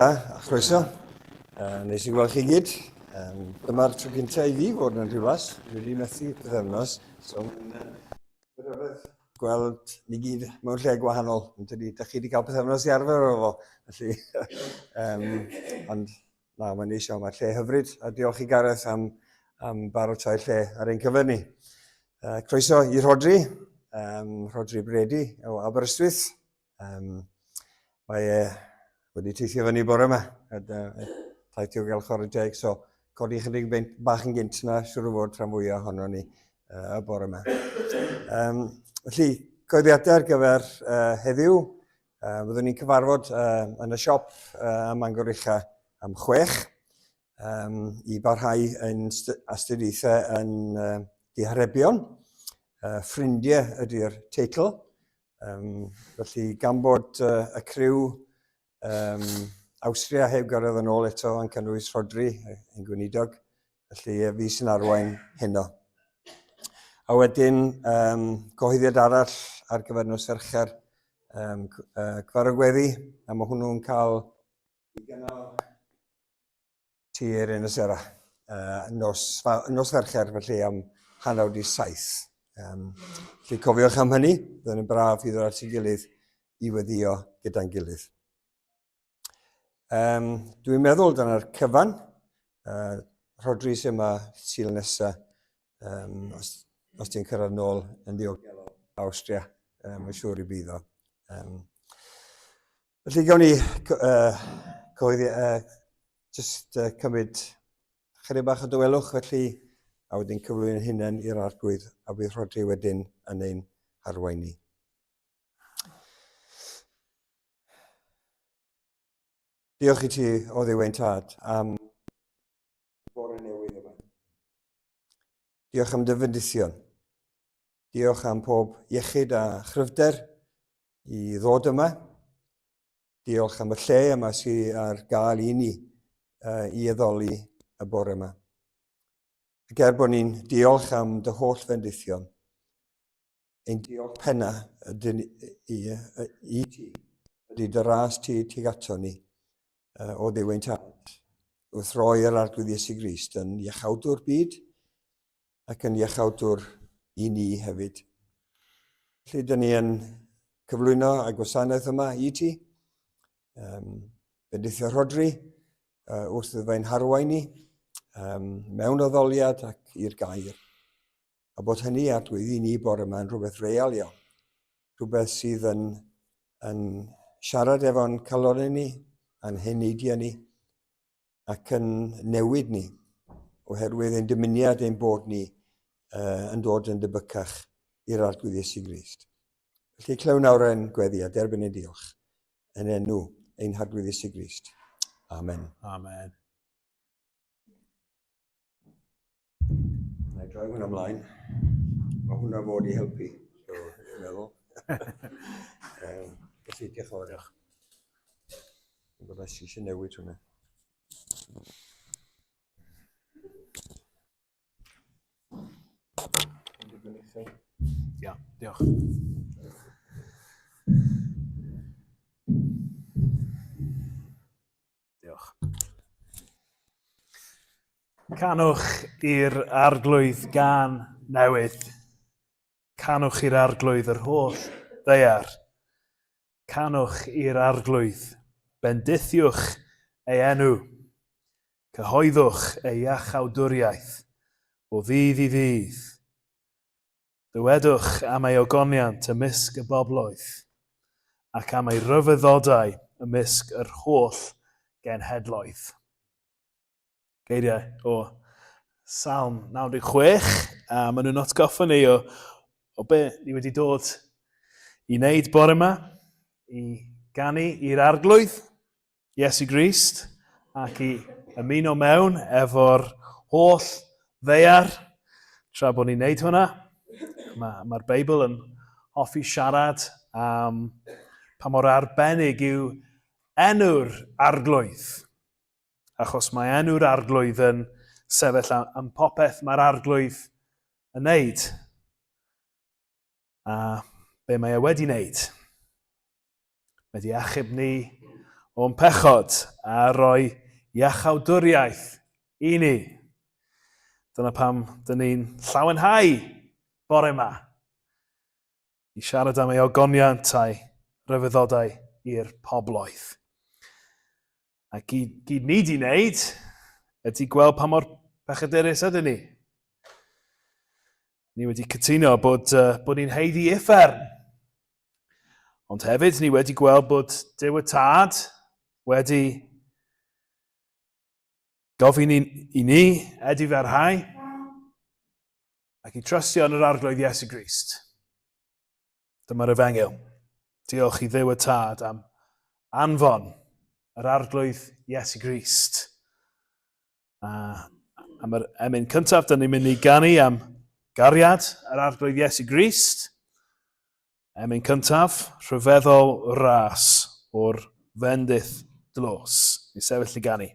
A chroeso. Nes i gweld chi gyd. Dyma'r tro gyntaf I fi fod yn Rhiwlas. Dwi wedi methu pythefnos. So mae'n rhyfedd gweld ni gyd mewn lle gwahanol. Dych chi wedi cael pythefnos I arfer o fo. Felly, ond na, mae'n eisiau. Mae'r lle hyfryd. A diolch I Gareth am baratoi lle ar ein cyfer ni. Croeso I Rhodri. Rhodri Brady o Aberystwyth. Mae wedi teithio fyny bore yma. Taith i'w gael chwarae teg, so codi chydig bach yn gynt yna, siwr o fod rhan fwyaf ohono ni y bore yma. Felly, coeddiadau ar gyfer heddiw. Byddwn ni'n cyfarfod yn y siop ym Mangor Ucha am 6 I barhau yn astudiaethau yn diharebion. Ffrindiau ydy'r teitl. Felly, gan bod y criw Awstria heb gyrraedd yn ôl eto yn cynnwys Rhodri, ein gweinidog, felly fi sy'n arwain heno. A wedyn, cyhoeddiad arall ar gyfer nos Fercher, cyfarfod gweddi, a mae hwnnw'n cael tir yn y sera. Nos Fercher, felly am 6:30. Felly cofiwch am hynny, byddwn yn braf I ddod at ei gilydd I weddio gyda'n gilydd. Dwi'n meddwl dyna'r cyfan. Rhodri sy'n yma Sul nesaf, os ti'n cyrraedd nôl yn ddiogel o Awstria, mae'n siŵr I bydd o. Felly gawn ni cymryd chydig bach o dywelwch, felly, a wedyn cyflwyno'n hunain i'r arglwydd, a bydd Rhodri wedyn yn ein harwain ni. Diolch I ti o ddiwein tad am bore newydd yma. Diolch am dy fendithion. Diolch am pob iechyd a chryfder I ddod yma. Diolch am y lle yma sydd ar gael I ni I addoli y bore yma. Ac bod ni'n diolch am dy holl fendithion. Ein diolch penna I ti. Ydy dy ras ti tuag ato ni. O ddiwein tad, wrth roi yr arglwydd Iesu Grist yn iachawdwr byd ac yn iachawdwr I ni hefyd. Felly, dyn ni yn cyflwyno a gwasanaeth yma I ti, bendithio Rhodri, wrth iddo fe'n harwain ni, mewn addoliad ac i'r gair. A bod hynny arglwydd I ni bore yma yn rhywbeth real iawn. Rhywbeth sydd yn siarad efo'n calonau ni, a'n heneidiau ni, ac yn newid ni, oherwydd ein dymuniad ein bod ni yn dod yn debycach i'r arglwydd Iesu Grist. Felly clyw nawr yn gweddi a derbyn ein diolch yn enw ein arglwydd Iesu Grist. Amen. Amen. Na I droi hwnna ymlaen. Mae hwnna fod I helpu. So, dwi'n meddwl. Felly, diolch yn fawr. Bod eisiau newid hwnna. Ia, diolch. Diolch. Canwch i'r arglwydd gan newydd. Canwch i'r arglwydd yr holl ddeiar. Canwch i'r arglwydd. Bendithiwch ei enw. Cyhoeddwch ei iachawdwriaeth o ddydd i ddydd. Dywedwch am ei ogoniant ymysg y bobloedd, ac am ei ryfeddodau ymysg yr holl genhedloedd. Geiriau o Salm 96, a maen nhw'n atgoffa ni o be ni wedi dod i wneud bore yma, i ganu i'r arglwydd, Iesu Grist, ac i ymuno mewn efo'r holl ddeiar. Tra bod ni'n wneud hwnna, mae'r Beibl yn hoffi siarad am pa mor arbennig yw enw'r arglwydd. Achos mae enw'r arglwydd yn sefyll am popeth mae'r arglwydd yn wneud. A be mae e wedi wneud? Wedi achub ni o'n pechod a roi iachawdwriaeth i ni. Dyna pam dyn ni'n llawenhau bore yma i siarad am ei ogoniant a'i ryfeddodau i'r pobloedd. A gyd ni di wneud ydy gweld pa mor bechadurus ydyn ni. Ni wedi cytuno bod ni'n heiddi uffern. Ond hefyd ni wedi gweld bod Duw y Tad wedi gofyn i ni ediferhau ac i trystio yn yr arglwydd Iesu Grist. Dyma'r efengyl. Diolch i Dduw y Tad am anfon yr arglwydd Iesu Grist. Am yr emyn cyntaf, dyn ni'n mynd i ganu am gariad yr arglwydd Iesu Grist. Emyn cyntaf, rhyfeddol ras o'r fendith dlos. Ni sefyll i ganu.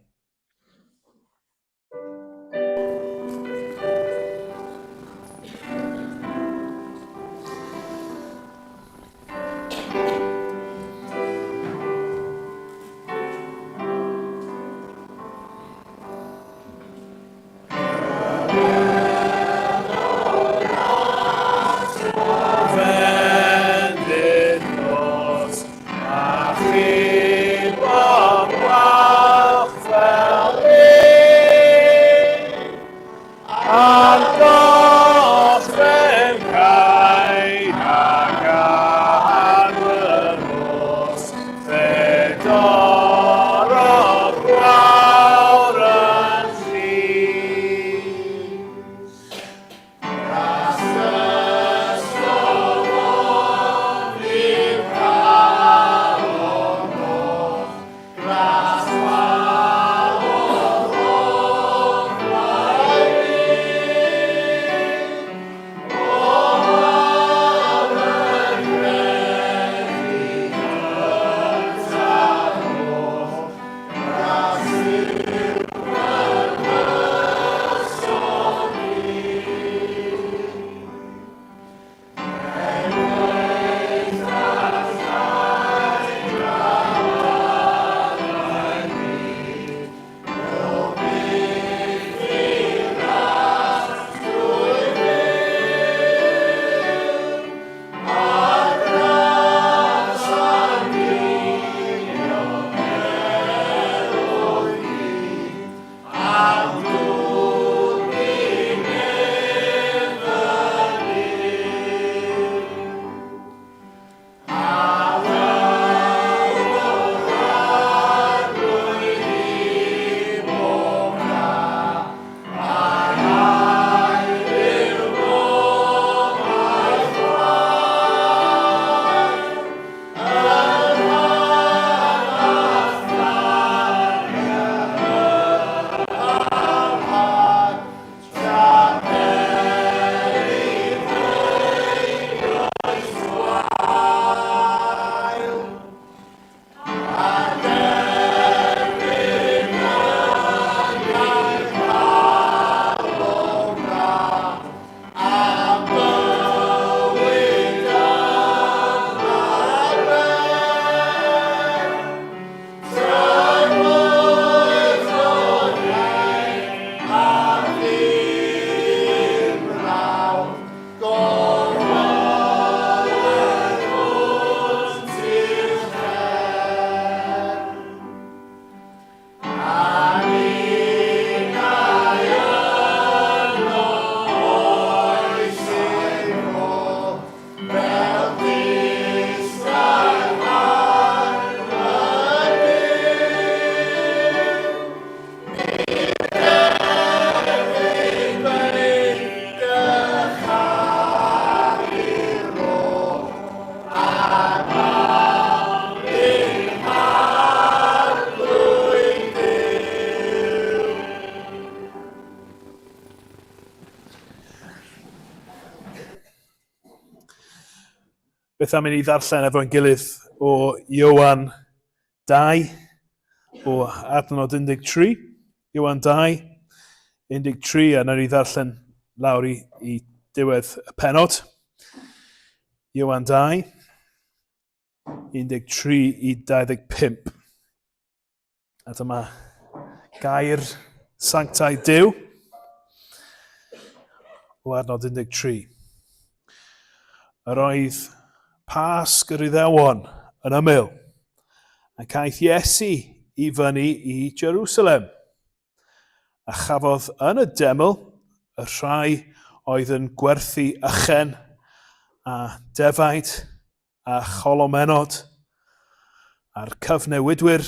Beth am i ni ddarllen efo'n gilydd o Iowan 2, o adnod 13. Iowan 2, 13, a na ni ddarllen lawr i diwedd y penod. Iowan 2, 13 i 25. A dyma gair sanctau Duw o adnod 13. Yr oedd Pasg yr Iddewon yn ymyl, ac aeth Iesu i fyny i Jerusalem. A chafodd yn y deml y rhai oedd yn gwerthu ychen a defaid a cholomenod a'r cyfnewidwyr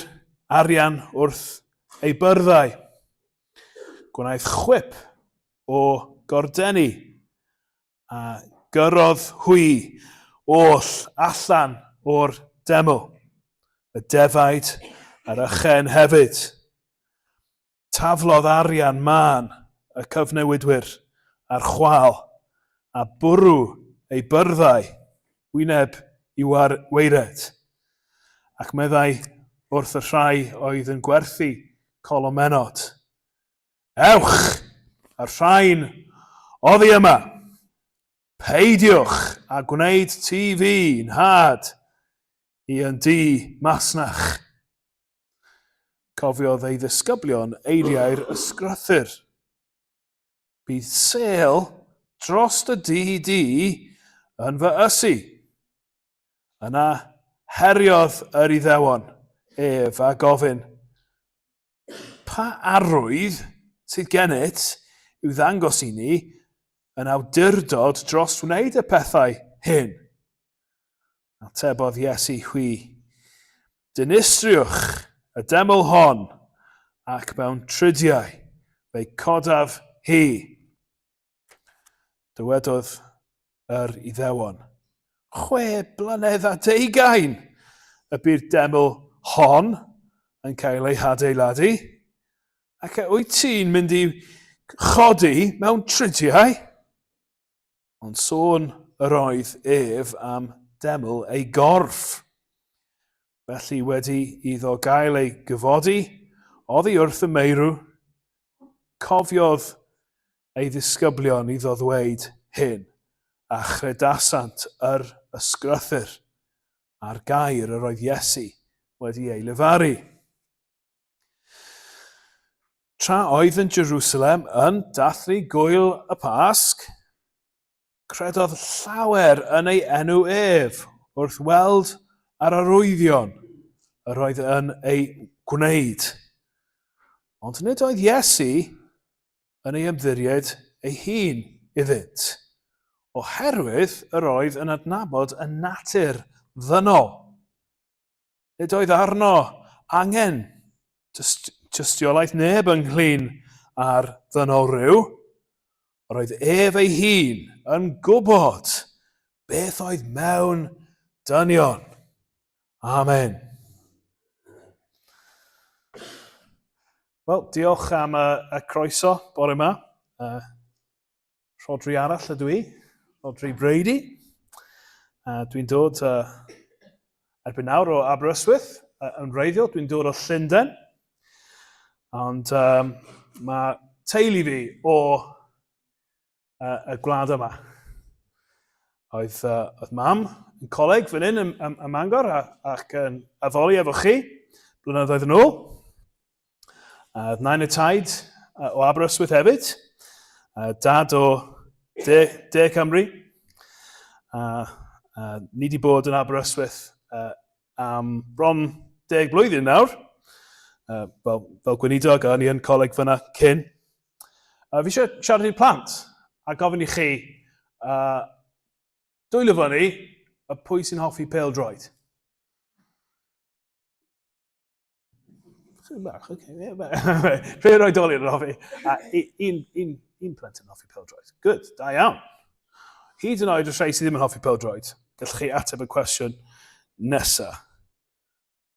arian wrth ei byrddau. Gwnaeth chwip o gordeni a gyrrodd hwy oll allan o'r deml, y defaid a'r ychen hefyd. Taflodd arian man y cyfnewidwyr a'r chwal a bwrw ei byrddau wyneb i weired. Ac meddai wrth y rhai oedd yn gwerthu colomenod, ewch, yr rhain oddi yma, peidiwch a gwneud ti fi'n had i yn di masnach. Cofiodd ei ddisgyblion eiriau'r ysgrythyr. Bydd sel dros y di yn fy ysu. Yna heriodd yr Iddewon ef a gofyn, pa arwydd sydd gennyt i'w ddangos i ni yn awdurdod dros wneud y pethau hyn? Atebodd Iesu hwy, dinistriwch y deml hon ac mewn trydiau fe'i codaf hi. Dywedodd yr Iddewon, 6 blynedd a 20 y bydd deml hon yn cael ei hadeiladu, ac wyt ti'n mynd i chodi mewn trydiau? Ond sôn yr oedd ef am deml ei gorff. Felly wedi iddo gael ei gyfodi, oddi wrth y meirw, cofiodd ei ddisgyblion iddo ddweud hyn, a chredasant yr ysgrythyr a'r gair yr oedd Iesu wedi ei lefaru. Tra oedd yn Jerusalem yn dathlu gwyl y Pasg, credodd llawer yn ei enw ef wrth weld ar arwyddion yr oedd yn ei gwneud. Ond nid oedd Iesu yn ei ymddiried ei hun iddynt, oherwydd yr oedd yn adnabod y natur ddynol. Nid oedd arno angen tystiolaeth neb ynglyn â'r ddynol rhyw, yr oedd ef ei hun yn gwybod beth oedd mewn dynion. Amen. Wel, diolch am y croeso bore yma. Rhodri arall ydw i, Rhodri Brady. Dwi'n dod erbyn nawr o Aberystwyth yn wreiddiol. Dwi'n dod o Llundain. Ond mae teulu fi o y gwlad yma. Oedd mam yn coleg fan hyn ym Mangor ac yn addoli efo chi blynyddoedd yn ôl. Oedd nain y taid o Aberystwyth hefyd. Dad o De Cymru. Ni wedi bod yn Aberystwyth am bron 10 blwyddyn nawr. Fel gweinidog, o'n i yn coleg fyna cyn. Fi eisiau siarad i'r plant a gofyn i chi dwylo fyny y pwy sy'n hoffi pêl-droed. Rhaid roi dolur yn hoffi. Un plentyn yn hoffi pêl-droed. Good, da iawn. Hyd yn oed y rhai sydd ddim yn hoffi pêl-droed, gallwch chi ateb y cwestiwn nesaf.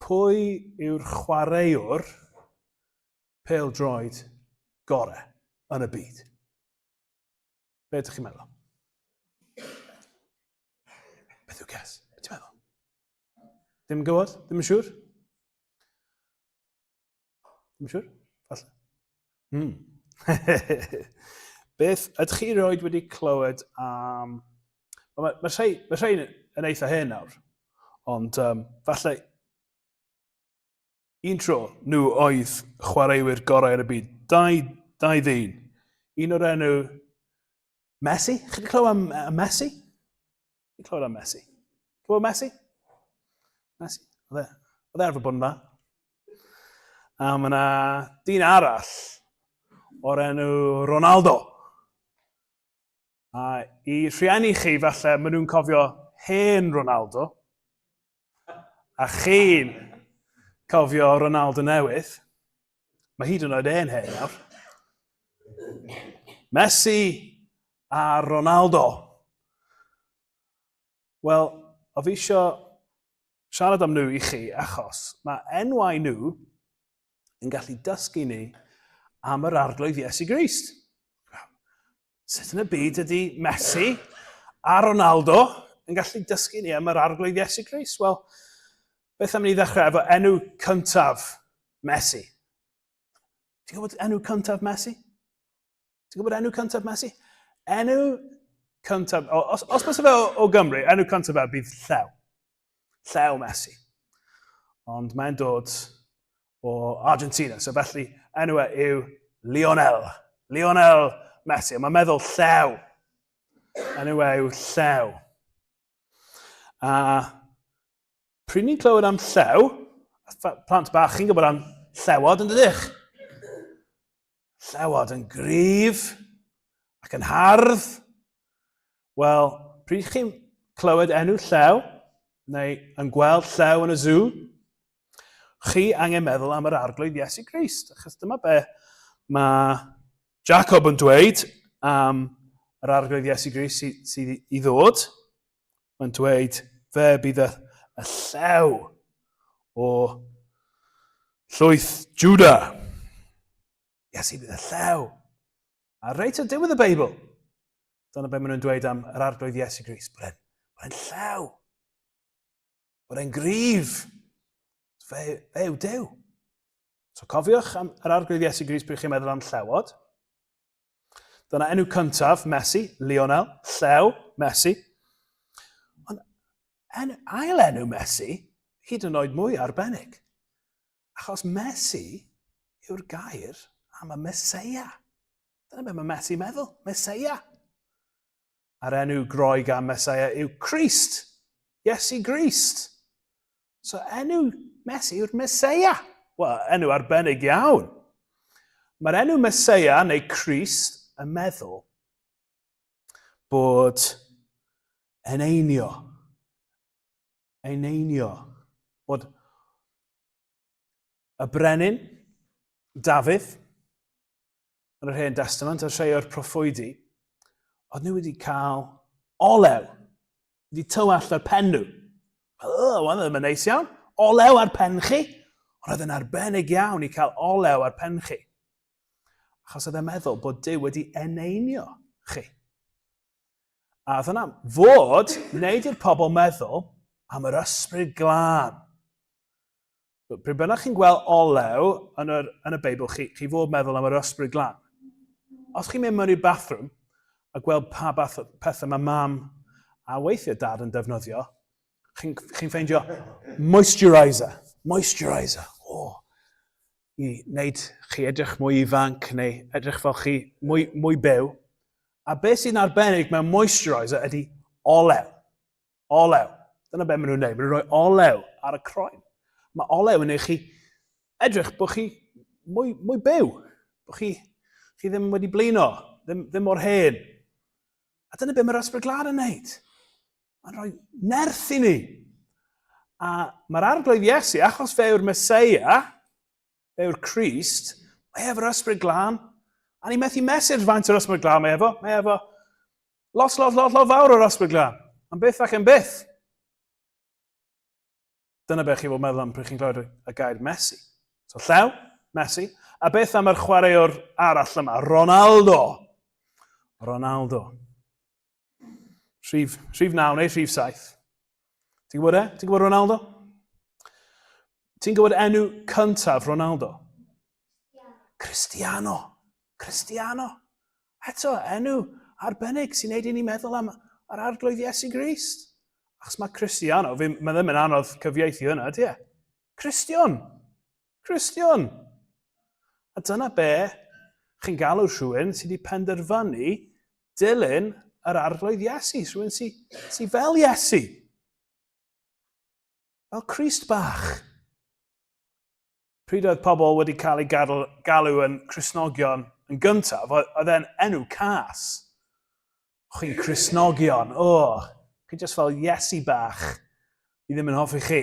Pwy yw'r chwaraewr pêl-droed gorau yn y byd? Be ydych chi'n meddwl? Beth yw ges? Beth ti'n meddwl? Ddim yn gwybod? Ddim yn siŵr? Ddim yn siŵr? Falle. Beth ydych chi roed wedi clywed am... Mae rhai yn eitha hen nawr, ond falle un tro nhw oedd chwaraewyr gorau yn y byd. Dau ddyn. Un o'r enw Messi. Chi wedi clywed am Messi? Chi wedi clywed am Messi? Clywed Messi? Messi? Oedd e arfer bod yn dda. A mae yna dyn arall o'r enw Ronaldo. A i rhieni chi falle, maen nhw'n cofio hen Ronaldo. A chi'n cofio Ronaldo newydd. Mae hyd yn oed hen nawr. Messi a Ronaldo. Wel, o fi eisiau siarad am nhw i chi, achos mae enwau nhw yn gallu dysgu ni am yr arglwydd Iesu Grist. Sut yn y byd ydy Messi a Ronaldo yn gallu dysgu ni am yr arglwydd Iesu Grist? Wel, beth am ni ddechrau efo enw cyntaf Messi? Ti'n gwybod enw cyntaf Messi? Ti'n gwybod enw cyntaf Messi? Enw cyntaf, os bys fe o Gymru, enw cyntaf fe bydd Llew. Llew Messi. Ond mae'n dod o Argentina, so felly enw yw Lionel. Lionel Messi. Mae'n meddwl Llew. Enw yw Llew. A pryd ni'n clywed am Llew, plant bach, chi'n gwybod am llewod yn dydych? Llewod yn gryf ac yn hardd. Wel, pryd chi'n clywed enw Llew, neu yn gweld Llew yn y zoo, chi angen meddwl am yr arglwydd Iesu Grist. Achos dyma be mae Jacob yn dweud am yr arglwydd Iesu Grist sydd i ddod. Mae'n dweud fe bydd y Llew o llwyth Juda. Iesu bydd y Llew. A reit o diwedd y Beibl, dyna be maen nhw'n dweud am yr arglwydd Iesu Grist. Bod e'n Llew. Bod e'n gryf. Fe yw Duw. So cofiwch am yr arglwydd Iesu Grist pryd chi'n meddwl am llewod. Dyna enw cyntaf, Messi, Lionel, Llew, Messi. Ond ail enw Messi, hyd yn oed mwy arbennig. Achos Messi yw'r gair am y Meseia. Dyna beth mae Messi meddwl, Meseia. A'r enw groeg am Meseia yw Christ, Iesu Grist. So enw Messi yw'r Meseia. Wel, enw arbennig iawn. Mae'r enw Meseia neu Christ yn meddwl bod eneinio. Bod y brenin, Dafydd, yn yr Hen Testament, a rhai o'r proffwydi, oedd nhw wedi cael olew, wedi tywallt ar pen nhw. Wel, ddim yn neis iawn. Olew ar pen chi. Ond oedd yn arbennig iawn i cael olew ar pen chi. Achos oedd e'n meddwl bod Duw wedi eneinio chi. A dyna fod wneud i'r pobl meddwl am yr ysbryd glân. Pryd bynnag chi'n gweld olew yn y Beibl, chi fod meddwl am yr ysbryd glân. Os chi'n mynd mewn i'r bathroom a gweld pa pethau mae mam a weithiau dad yn defnyddio, chi'n ffeindio moisturiser. I wneud chi edrych mwy ifanc neu edrych fel chi mwy byw. A beth sy'n arbennig mewn moisturiser ydy olew. Dyna beth maen nhw'n gwneud. Maen nhw'n rhoi olew ar y croen. Mae olew yn ei chi edrych bod chi mwy byw. Bod chi ddim wedi blino. Ddim mor hen. A dyna beth mae'r ysbryd glân yn gwneud. Mae'n rhoi nerth i ni. A mae'r arglwydd Iesu, achos fe yw'r Meseia, fe yw'r Crist, mae efo'r ysbryd glân. A ni methu mesur faint o'r ysbryd glân mae efo. Mae efo lot fawr o'r ysbryd glân. Am byth ac yn byth. Dyna beth chi fod meddwl am pryd chi'n clywed y gair Messi. So Llew, Messi. A beth am yr chwaraewr arall yma? Ronaldo. Rhif 9 neu rhif 7. Ti'n gwybod e? Ti'n gwybod Ronaldo? Ti'n gwybod enw cyntaf Ronaldo? Cristiano. Cristiano. Eto, enw arbennig sy'n neud i ni meddwl am yr arglwydd Iesu Grist. Achos mae Cristiano, mae ddim yn anodd cyfieithu hynna, di e? Christian. Christian. A dyna be chi'n galw rhywun sydd wedi penderfynu dilyn yr arglwydd Iesu. Rhywun sydd fel Iesu. Fel Crist bach. Pryd oedd pobl wedi cael eu galw yn Cristnogion yn gyntaf, oedd e'n enw cas. Chi'n Cristnogion, chi'n just fel Iesu bach, i ddim yn hoffi chi.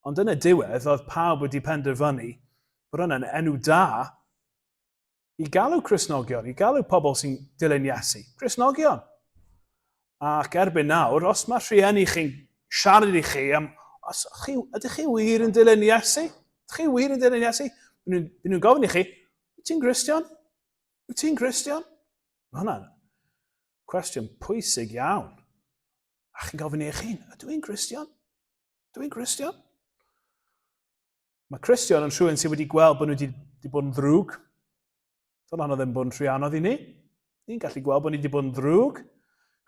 Ond yn y diwedd, oedd pawb wedi penderfynu bod hwnna'n enw da i galw Cristnogion, i galw pobl sy'n dilyn Iesu. Cristnogion. Ac erbyn nawr, os mae rhieni chi'n siarad i chi am, ydych chi wir yn dilyn Iesu? Ydych chi wir yn dilyn Iesu? Byd nhw'n gofyn i chi, wyt ti'n Gristion? Wyt ti'n Gristion? Mae hwnna'n cwestiwn pwysig iawn. A chi'n gofyn i chi, ydw i'n Gristion? Ydw i'n Gristion? Mae Cristion yn rhywun sydd wedi gweld bod nhw wedi bod yn ddrwg. Dyna hwnna ddim bod yn rhy anodd i ni. Ni'n gallu gweld bod ni wedi bod yn ddrwg.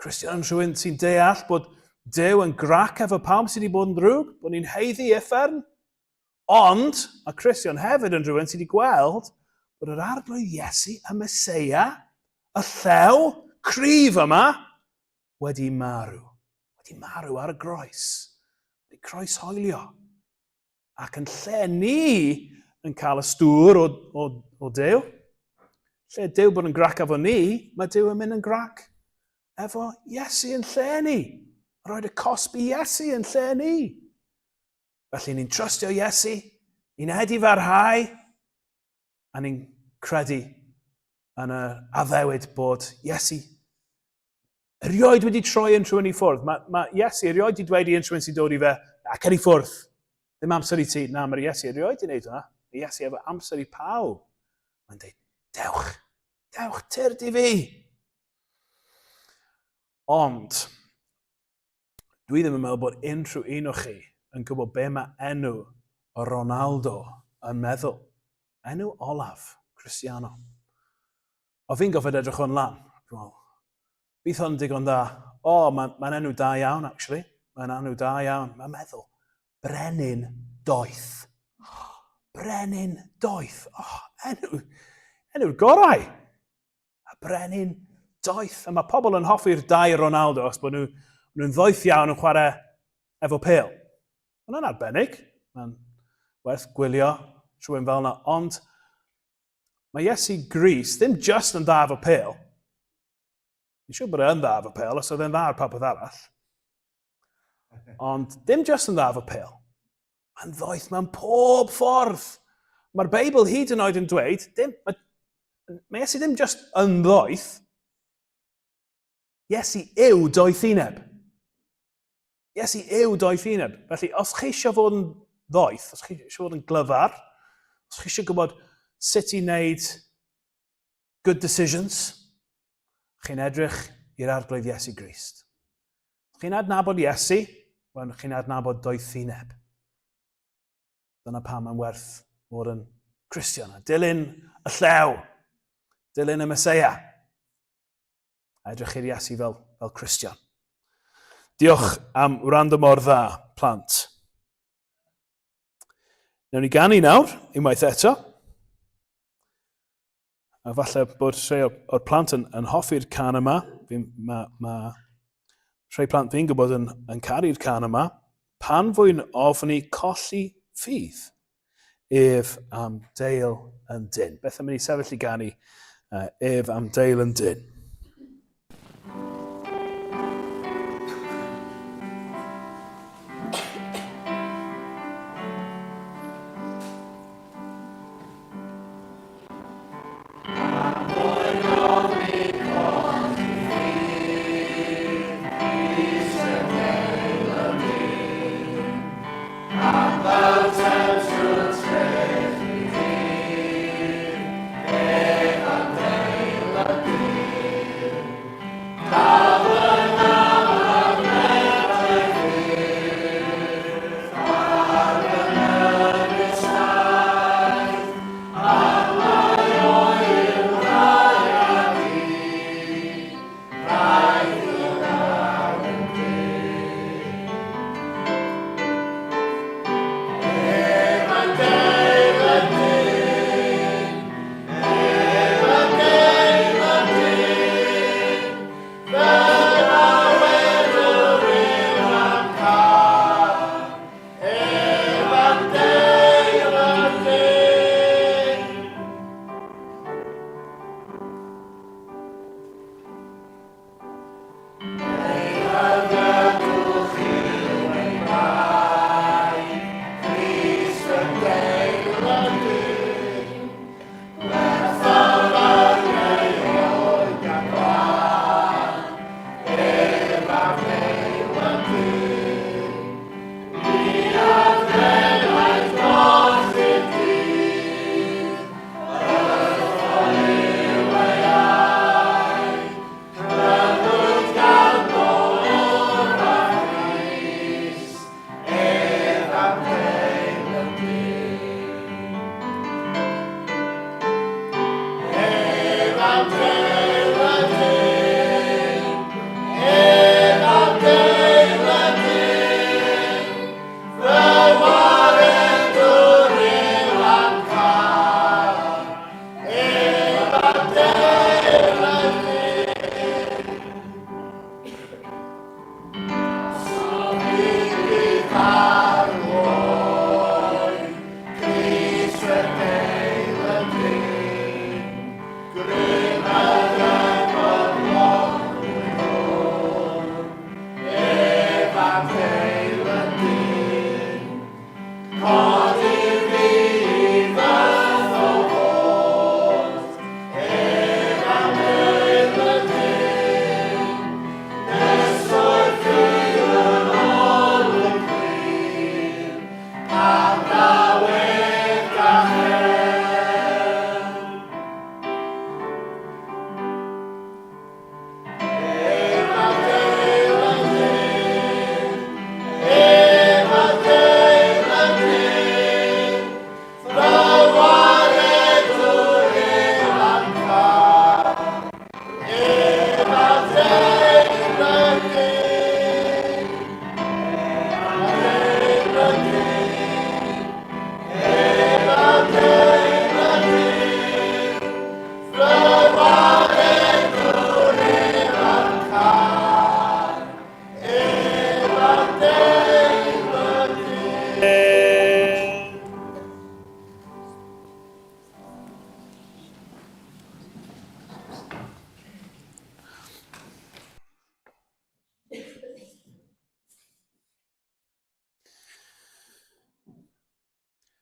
Cristion yn rhywun sy'n deall bod Duw yn grac efo pawb sydd wedi bod yn ddrwg, bod ni'n heiddi effern. Ond, mae Cristion hefyd yn rhywun sydd wedi gweld bod yr arglwydd Iesu, y Meseia, y llew cryf yma, wedi marw. Wedi marw ar y groes. Wedi croeshoelio. Ac yn lle ni yn cael y stŵr o Duw, lle Duw bod yn grac efo ni, mae Duw yn mynd yn grac efo Iesu yn lle ni. Roed y cosbi Iesu yn lle ni. Felly ni'n trystio Iesu, ni'n edi farhau, a ni'n credu yn y addewid bod Iesu erioed wedi troi yn rhywun i ffwrdd. Mae Iesu erioed wedi dweud i rhywun sy'n dod i fe, cer i ffwrdd. Ddim amser i ti. Na, mae Iesu erioed wedi gwneud hwnna. Mae Iesu efo amser i pawb. Mae'n dweud, dewch, tyrd i fi. Ond, dwi ddim yn meddwl bod unrhyw un o chi yn gwybod be mae enw o Ronaldo yn meddwl. Enw olaf, Cristiano. O fi'n gofod edrych o'n lan. Bydd hwn digon da. Mae'n enw da iawn, actually. Mae'n enw da iawn. Mae'n meddwl, brenin doeth. Brenin doeth. Enw'r gorau. A brenin doeth. A mae pobl yn hoffi'r dau Ronaldo os bod nhw'n ddoeth iawn yn chwarae efo pêl. Mae'n arbennig. Mae'n werth gwylio rhywun fel yna. Ond mae Iesu Grist ddim just yn dda efo pêl. Ni'n siŵr bod e'n dda efo pêl, os oedd e'n dda ar popeth arall. Ond dim just yn dda efo pêl. Mae'n ddoeth mewn pob ffordd. Mae'r Beibl hyd yn oed yn dweud, mae Iesu ddim just yn ddoeth. Iesu yw doethineb. Iesu yw doethineb. Felly, os chi eisiau fod yn ddoeth, os chi eisiau fod yn glyfar, os chi eisiau gwybod sut i wneud good decisions, chi'n edrych i'r arglwydd Iesu Grist. Chi'n adnabod Iesu, wel, chi'n adnabod doethineb. Dyna pam mae'n werth fod yn Cristian. Dilyn y llew. Dilyn y Meseia. Edrych i'r Iesu fel Cristian. Diolch am wrando mor dda, plant. Newn ni ganu nawr, unwaith eto. A falle bod rhai o'r plant yn hoffi'r can yma. Mae rhai plant fi'n gwybod yn caru'r can yma. Pan fwy'n ofni colli ffydd, ef am deil yn dyn. Beth am ni sefyll i ganu ef am deil yn dyn.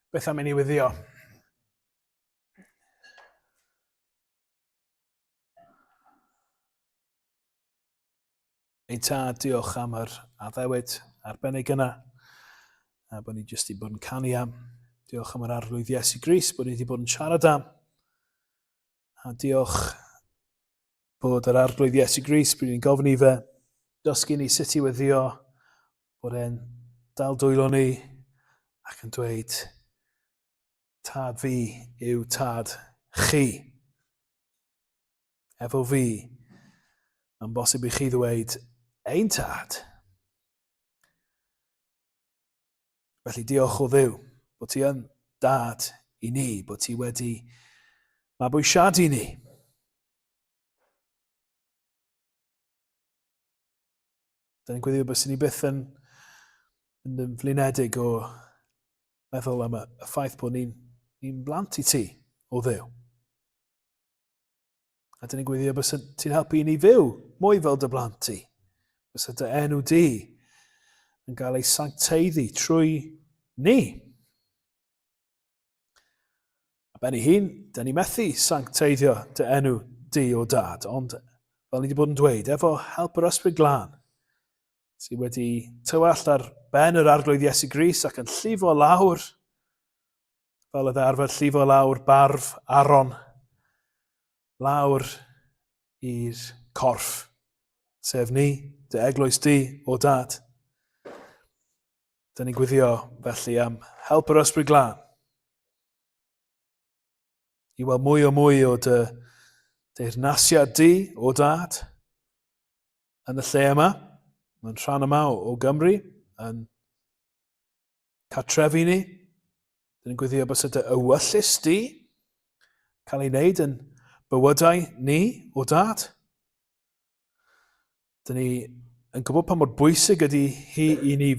Beth am i ni wyddio? Ein tad, diolch am yr addewid arbennig yna, a bod ni jyst i bod yn canu am. Diolch am yr arglwydd Iesu Grist, bod ni wedi bod yn siarad am. A diolch bod yr arglwydd Iesu Grist, bod ni'n gofyn i fe dysgu ni sut i wyddio, bod e'n dal dwylo ni ac yn dweud, tad fi yw tad chi. Efo fi, mae'n bosib i chi ddweud ein tad. Felly diolch o Dduw bod ti yn dad i ni, bod ti wedi mabwysiadu ni. Da ni'n gweddio bod ni byth yn flinedig o meddwl am y ffaith bod ni'n blant i ti o Dduw. A da ni'n gweddio bod ti'n helpu i ni fyw mwy fel dy blant ti. Bysa dy enw di yn cael ei sancteiddi trwy ni. A ben ei hun, da ni methu sancteiddio dy enw di o dad, ond fel ni wedi bod yn dweud, efo help yr ysbryd glân, sydd wedi tywall ar ben yr arglwydd Iesu Grist ac yn llifo lawr, fel y arfer llifo lawr barf Aron, lawr i'r corff, sef ni, dy eglwys di o dad. Da ni'n gwyddio felly am help yr ysbryd glân i weld mwy o deyrnasiad di o dad yn y lle yma, yn rhan yma o Gymru, yn cartrefi ni. Da ni'n gwyddio bys dy ewyllus di cael ei wneud yn bywydau ni o dad. Da ni yn gwybod pa mor bwysig ydy hi i ni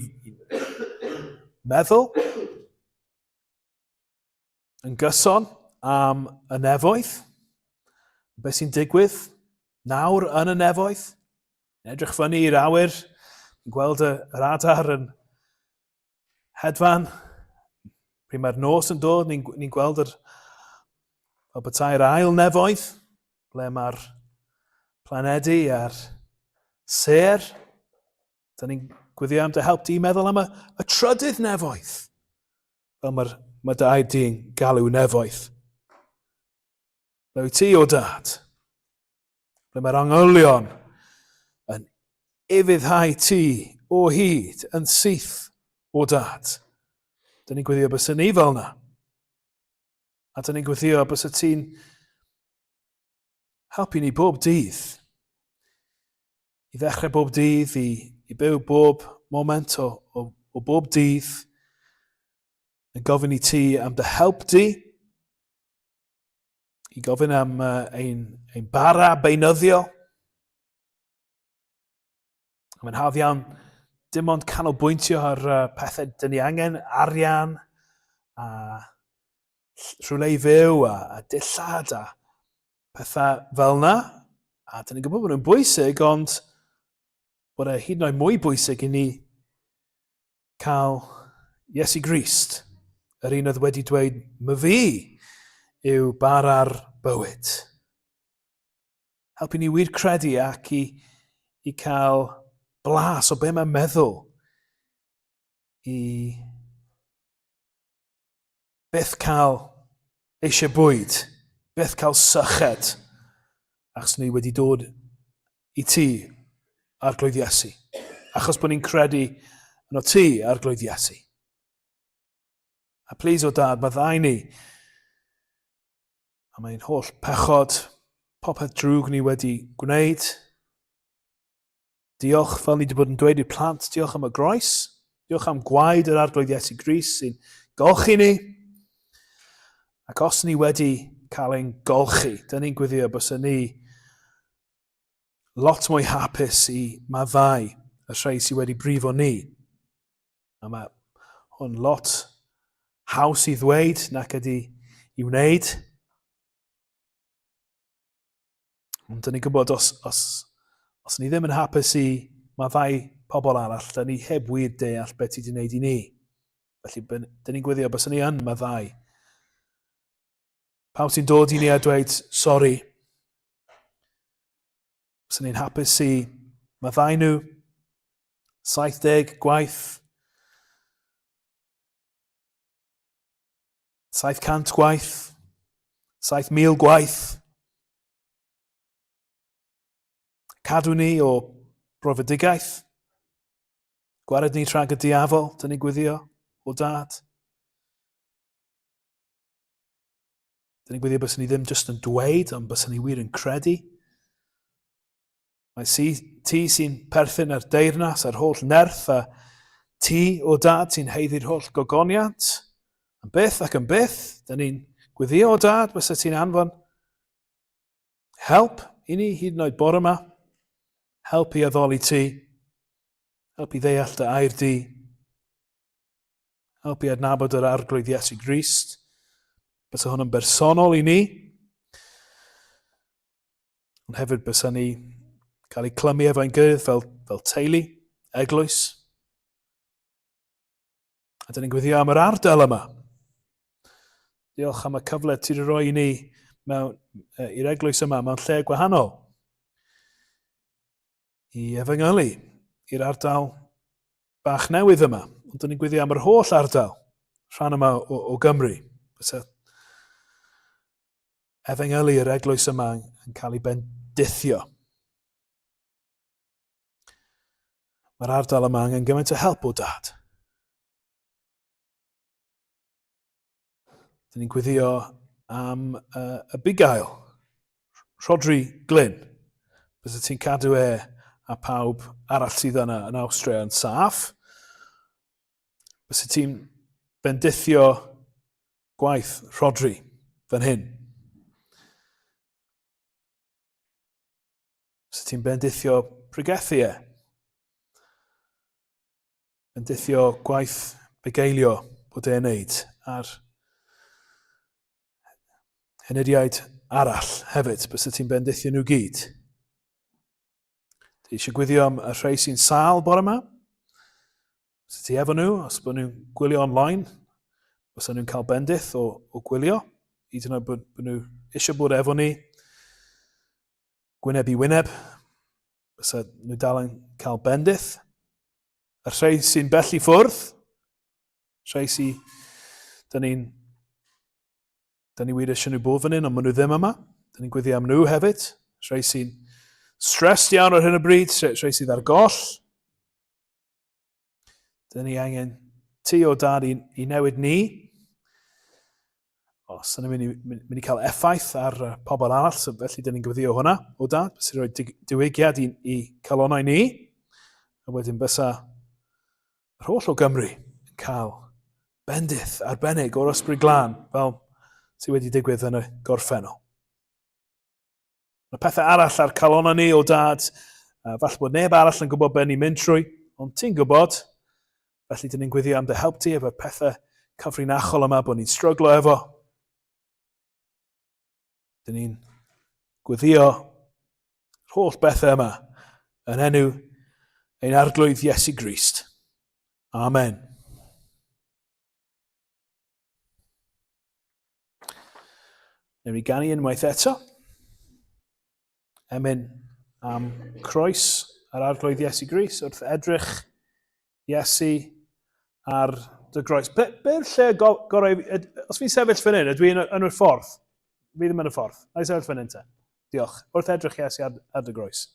meddwl yn gyson am y nefoedd, beth sy'n digwydd nawr yn y nefoedd. Yn edrych fyny i'r awyr, yn gweld yr adar yn hedfan. Pryd mae'r nos yn dod, ni'n gweld fel bethau'r ail nefoedd, ble mae'r planedu a'r ser. Da ni'n gwyddio am dy help di meddwl am y trydydd nefoedd, fel mae dy aid di'n galw nefoedd. Ble wyt ti o dad, ble mae'r angylion yn ufuddhau ti o hyd yn syth o dad. Da ni'n gwyddio bys ni fel yna. A da ni'n gwyddio bys ti'n helpu ni bob dydd. I ddechrau bob dydd, i byw bob moment o bob dydd, yn gofyn i ti am dy help di, i gofyn am ein bara beunyddio. Mae'n hawdd iawn dim ond canolbwyntio ar pethau dyn ni angen, arian, a rhywle i fyw, a dillad, a pethau fel yna. A dyn ni'n gwybod bod nhw'n bwysig, ond bod e hyd yn oed mwy bwysig i ni cael Iesu Grist, yr un oedd wedi dweud, my fi yw bara'r bywyd. Helpu ni wir credu ac i cael blas o be mae'n meddwl i byth cael eisiau bwyd, byth cael syched, achos ni wedi dod i ti arglwydd Iesu, achos bod ni'n credu yn o ti arglwydd Iesu. A plis o dad, maddau ni am ein holl pechod, popeth drwg ni wedi gwneud. Diolch fel ni wedi bod yn dweud i'r plant, diolch am y groes, diolch am gwaed yr arglwydd Iesu Grist sy'n golchi ni. Ac os ni wedi cael ein golchi, dyn ni'n gwyddio bys ni lot mwy hapus i maddau y rhai sydd wedi brifo ni. A mae hwn lot haws i ddweud nac ydy i wneud. Ond dyn ni'n gwybod os ni ddim yn hapus i mae ddau pobl arall, dyn ni heb wir deall beth ti wedi wneud i ni. Felly, dyn ni'n gweddio bys ni yn maddau. Pawb sy'n dod i ni a dweud, sori, bys ni'n hapus i maddau nhw 70 gwaith, 700 gwaith, 7,000 gwaith. Cadw ni o brofedigaeth. Gwared ni trag y diafol, dyn ni'n gweddio o dad. Dyn ni'n gweddio bys ni ddim jyst yn dweud, ond bys ni wir yn credu. Mae ti sy'n perthyn ar deyrnas, ar holl nerth, a ti o dad sy'n heiddi'r holl gogoniant. Yn byth ac yn byth, dyn ni'n gweddio o dad, bys ti'n anfon help i ni hyd yn oed bore yma. Help i addoli ti. Help i ddeall dy air di. Help i adnabod yr arglwydd Iesu Grist. Bys hwn yn bersonol i ni. Ond hefyd bys ni cael ei clymu efo'n gilydd fel teulu, eglwys. A dyn ni'n gweddio am yr ardal yma. Diolch am y cyfle ti wedi rhoi i ni i'r eglwys yma mewn lle gwahanol. I efengylu i'r ardal bach newydd yma. Ond dyn ni'n gweddio am yr holl ardal, rhan yma o Gymru. Bysa efengylu i'r eglwys yma yn cael ei bendithio. Mae'r ardal yma angen gymaint o help o dad. Dyn ni'n gweddio am y bugail, Rhodri Glyn. Bysa ti'n cadw a pawb arall sydd yna yn Awstria yn saff. Bysa ti'n bendithio gwaith Rhodri fan hyn. Bysa ti'n bendithio pregethu bendithio gwaith bugeilio bod e'n neud ar henediad arall hefyd. Bysa ti'n bendithio nhw gyd. Ti eisiau gwyddio am y rhai sy'n sal bore yma? Bysa ti efo nhw, os bod nhw'n gwylio online, bysa nhw'n cael bendith o gwylio. Hyd yn oed bod nhw eisiau bod efo ni, gwyneb i wyneb, bysa nhw dal yn cael bendith. Y rhai sy'n bell i ffwrdd, rhai sy'n dyn ni wir eisiau nhw bod fan hyn, ond maen nhw ddim yma. Dyn ni'n gwyddio am nhw hefyd. Rhai sy'n stressed iawn ar hyn o bryd, rhai sydd ar goll. Dyn ni angen ti o dad i newid ni. Os yna mynd i cael effaith ar pobl arall, so felly dyn ni'n gwyddio hwnna o dad. Bysa rhoi diwygiad i calonau ni. A wedyn bysa yr holl o Gymru yn cael bendith arbennig o'r ysbryd glân, fel sydd wedi digwydd yn y gorffennol. Mae pethau arall ar calonau ni o dad, falle bod neb arall yn gwybod ben ni'n mynd trwy, ond ti'n gwybod, felly dyn ni'n gwyddio am dy help ti efo pethau cyfrinachol yma bod ni'n stryglo efo. Dyn ni'n gwyddio holl bethau yma yn enw ein arglwydd Iesu Grist. Amen. Newn ni ganu unwaith eto. Emyn am croes ar arglwydd Iesu Grist wrth edrych Iesu ar dy groes. Be'r lle gorau, os fi'n sefyll fan hyn, ydw i'n yn y ffordd? Fi ddim yn y ffordd. Na i sefyll fan hyn te. Diolch. Wrth edrych Iesu ar dy groes.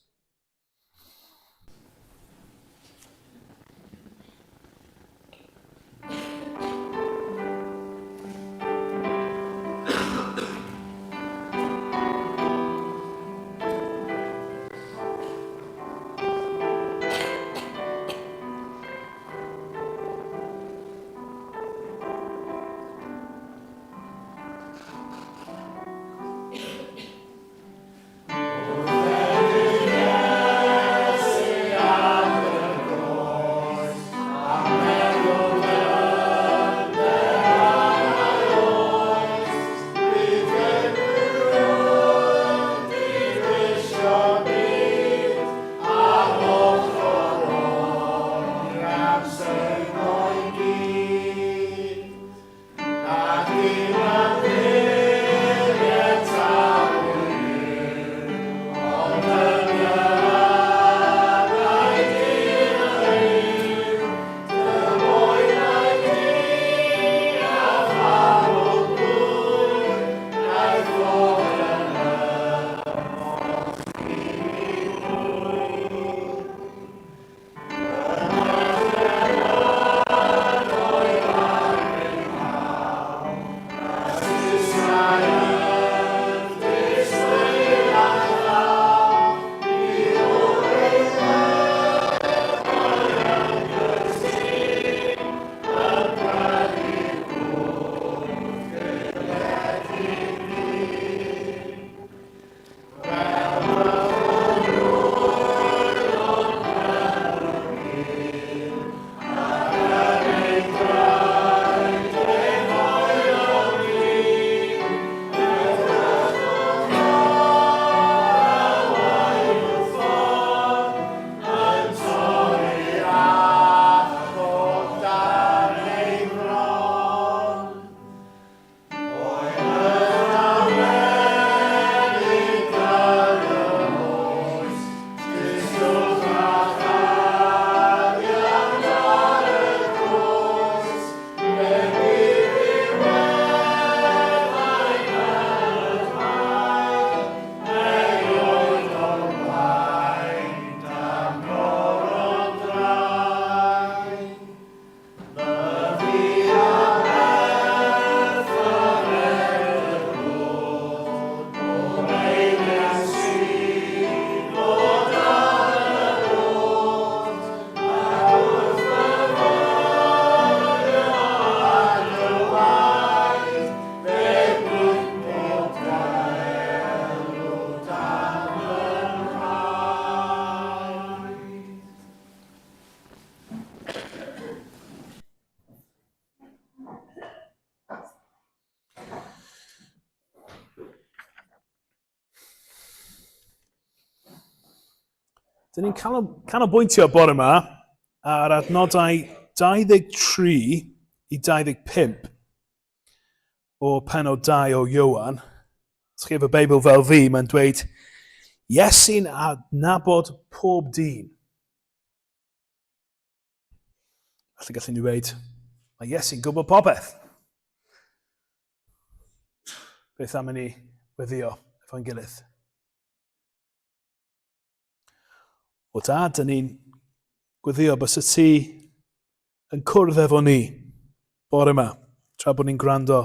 Dyn ni'n canolbwyntio bore yma ar adnodau 23 i 25 o penod 2 o Iowan. Os chi efo Beibl fel fi, mae'n dweud, Iesu'n adnabod pob dyn. Felly gallwn ni dweud, mae Iesu'n gwybod popeth. Beth am i ni weddio efo'n gilydd? O dad, dyn ni'n gweddio bys y ti yn cwrdd efo ni bore yma, tra bod ni'n gwrando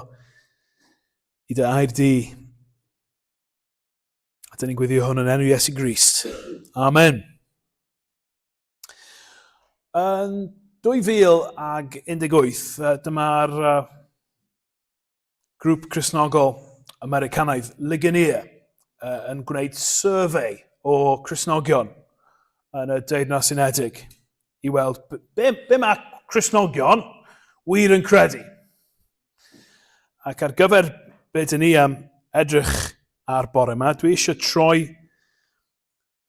i dy air di. A dyn ni'n gweddio hwn yn enw Iesu Grist. Amen. Yn 2018, dyma'r grŵp Cristnogol Americanaidd Ligonier yn gwneud survey o Cristnogion yn y Deyrnas Unedig i weld be mae Cristnogion wir yn credu. Ac ar gyfer beth ni am edrych ar bore yma, dwi eisiau troi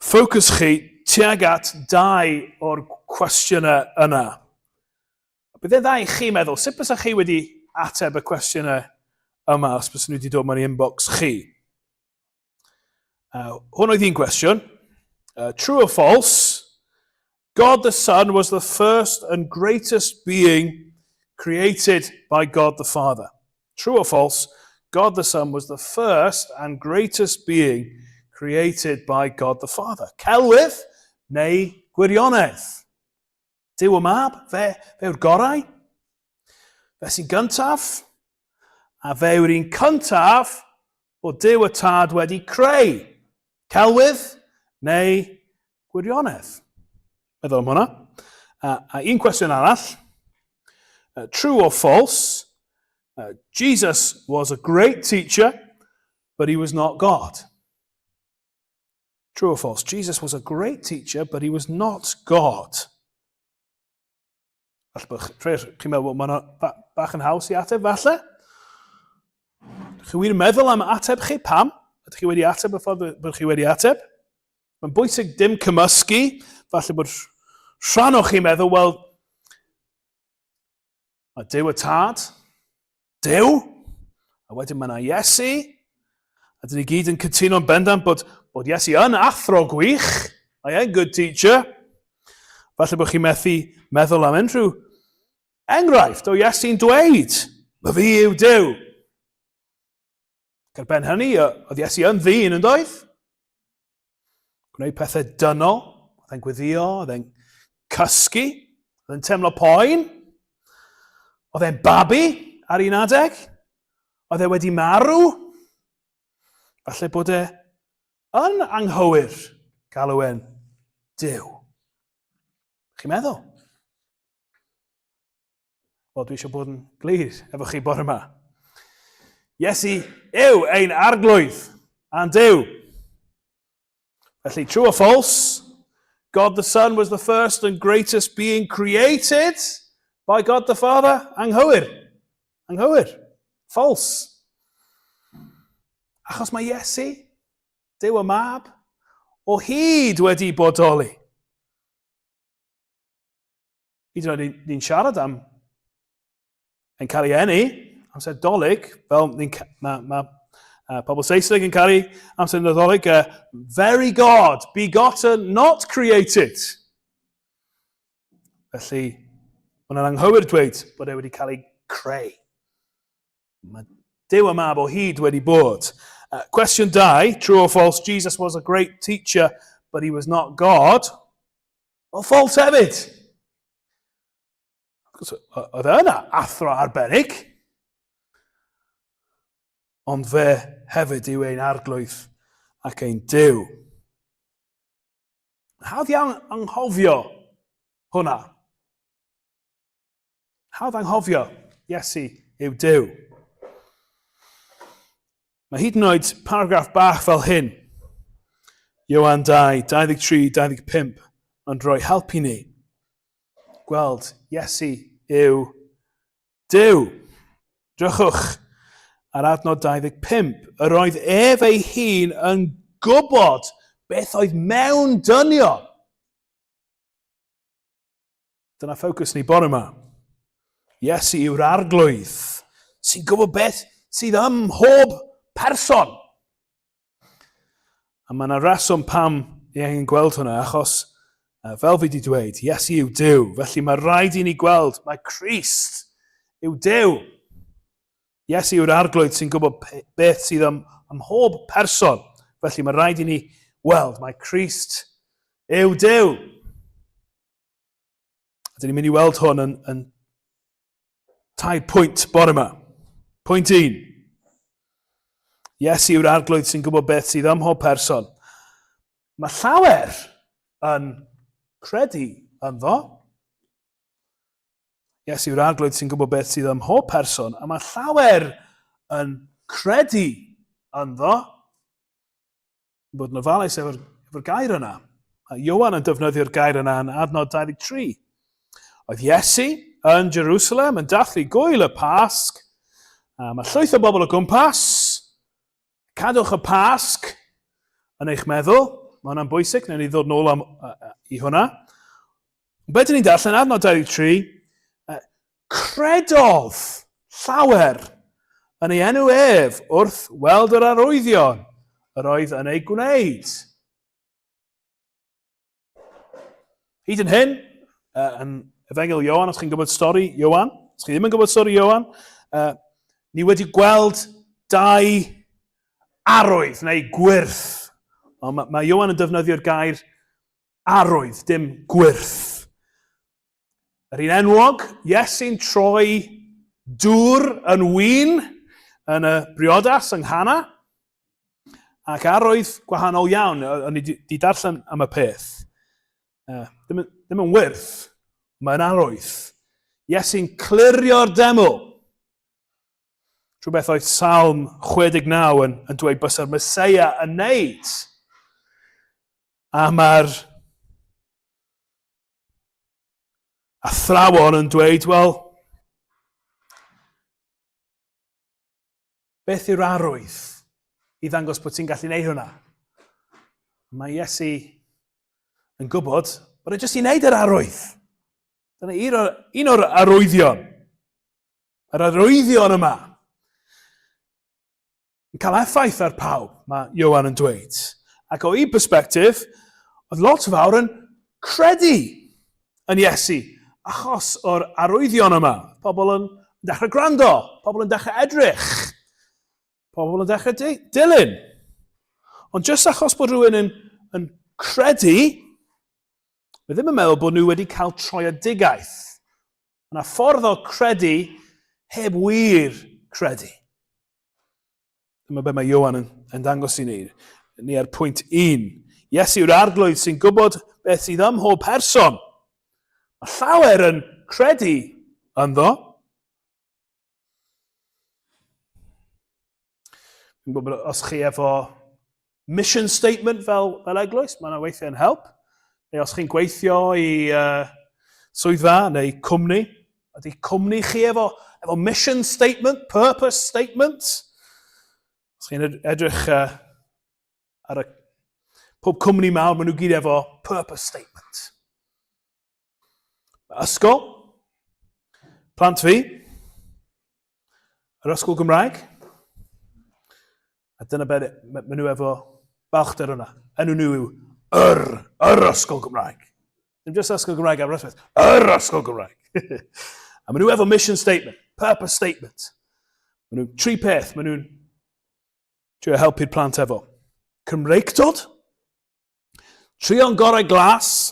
ffocws chi tuag at 2 o'r cwestiynau yna. Bydd dda i chi meddwl, sut bys chi wedi ateb y cwestiynau yma os bys nhw wedi dod mewn inbox chi? Hwn oedd un cwestiwn. True or false? God the Son was the first and greatest being created by God the Father. True or false? God the Son was the first and greatest being created by God the Father. Celwydd neu gwirionedd? Dyw y mab, fe yw'r gorau? Fe sy'n gyntaf? A fe yw'r un cyntaf o Dyw y Tad wedi creu? Celwydd neu gwirionedd? Meddwl am hwnna. A un cwestiwn arall. True or false? Jesus was a great teacher, but he was not God. True or false? Jesus was a great teacher, but he was not God. Chi'n meddwl bod mae'n bach yn haws i ateb, falle? Chi wir meddwl am ateb chi? Pam? Ydych chi wedi ateb y ffordd bod chi wedi ateb? Mae'n bwysig dim cymysgu, falle bod rhan o chi'n meddwl, wel, Mae Duw y Tad, Duw, a wedyn mae yna Iesu, a dyn ni gyd yn cytuno'n bendant bod Iesu yn athro gwych, mae e'n good teacher. Falle bod chi'n methu meddwl am unrhyw enghraifft o Iesu'n dweud, mae fi yw Duw. Ger ben hynny, oedd Iesu yn ddyn yn doedd? Gwneud pethau dynol, oedd e'n gweddio, oedd e'n cysgu, oedd e'n temlo poen, oedd e'n babi ar un adeg, oedd e wedi marw. Falle bod e yn anghywir galw e'n Duw. Chi'n meddwl? Wel, dwi eisiau bod yn glir efo chi bore yma. Iesu yw ein arglwydd a'n Duw. Felly, true or false, God the Son was the first and greatest being created by God the Father. Anghywir. Anghywir. False. Achos mae Iesu, Duw y Mab, o hyd wedi bodoli. Hyd yn oed ni'n siarad am yn cael ei eni, amser dolyg, fel mae pobl Saesneg yn cael ei amser nadolig, very God, begotten, not created. Felly, mae'n anghywir dweud bod e wedi cael ei creu. Mae Duw y Mab o hyd wedi bod. Question 2, true or false, Jesus was a great teacher, but he was not God. Well, false hefyd. Oedd yna athro arbennig, ond fe hefyd yw ein arglwydd ac ein Duw. Hawdd iawn anghofio hwnna. Hawdd anghofio Iesu yw Duw. Mae hyd yn oed paragraff bach fel hyn, Ioan 2, 23, 25, ond roi helpu ni gweld Iesu yw Duw. Drychwch ar adnod 25. Yr oedd ef ei hun yn gwybod beth oedd mewn dynion. Dyna ffocws ni bore yma. Iesu yw'r arglwydd sy'n gwybod beth sydd ym mhob person. A mae yna reswm pam ni angen gweld hwnna, achos fel fi wedi dweud, Iesu yw Duw. Felly mae rhaid i ni gweld, mae Crist yw Duw. Iesu yw'r arglwydd sy'n gwybod beth sydd ym mhob person. Felly mae rhaid i ni weld, mae Crist yw Duw. Dyn ni'n mynd i weld hwn yn 2 pwynt bore yma. Pwynt 1. Iesu yw'r arglwydd sy'n gwybod beth sydd ym mhob person. Mae llawer yn credu ynddo. Iesu yw'r arglwydd sy'n gwybod beth sydd ym mhob person, a mae llawer yn credu ynddo. Bod yn ofalus efo'r gair yna. Ioan yn defnyddio'r gair yna yn adnod 23. Oedd Iesu yn Jerusalem yn dathlu gwyl y Pasg. Mae llwyth o bobl o gwmpas. Cadwch y Pasg yn eich meddwl. Mae hwnna'n bwysig, newn ni ddod nôl i hwnna. Be dyn ni'n darllen adnod 23, credodd llawer yn ei enw ef wrth weld yr arwyddion yr oedd yn ei gwneud. Hyd yn hyn, yn Efengil Ioan, os chi'n gwybod stori Ioan, os chi ddim yn gwybod stori Ioan, ni wedi gweld 2 arwydd neu gwyrth. Mae Ioan yn defnyddio'r gair arwydd, dim gwyrth. Yr un enwog, Iesu'n troi dŵr yn win yn y briodas yng Nghana, ac arwydd gwahanol iawn, o'n i wedi darllen am y peth. Ddim yn wyrth, mae'n arwydd. Iesu'n clirio'r deml. Rhywbeth oedd Psalm 69 yn dweud bys yr Meseia yn neud. A mae'r athrawon yn dweud, wel, beth yw'r arwydd i ddangos bod ti'n gallu neud hwnna? Mae Iesu yn gwybod bod e jyst i wneud yr arwydd. Dyna un o'r arwyddion. Yr arwyddion yma yn cael effaith ar pawb, mae Ioan yn dweud. Ac o ei perspektif, oedd lot fawr yn credu yn Iesu, achos o'r arwyddion yma. Pobl yn dechrau gwrando, pobl yn dechrau edrych, pobl yn dechrau dilyn. Ond jyst achos bod rhywun yn credu, mae ddim yn meddwl bod nhw wedi cael troiadigaeth. Yna ffordd o credu heb wir credu. Dyma be mae Ioan yn dangos i ni ar pwynt 1. Iesu yw'r arglwydd sy'n gwybod beth sydd ym mhob person. Mae llawer yn credu ynddo. Dwi'n gwybod os chi efo mission statement fel eglwys, mae yna weithiau yn help. Neu os chi'n gweithio i swyddfa neu cwmni, ydy cwmni chi efo mission statement, purpose statement. Os chi'n edrych ar pob cwmni mawr, maen nhw gyd efo purpose statement. Ysgol, plant fi, yr ysgol Gymraeg, a dyna beth maen nhw efo balchder yna. Enw nhw yw yr ysgol Gymraeg. Dim jyst ysgol Gymraeg ar ysgol, yr ysgol Gymraeg. A maen nhw efo mission statement, purpose statement. Maen nhw'n tri peth, maen nhw'n trio helpu'r plant efo. Cymreictod, trio'n gorau glas,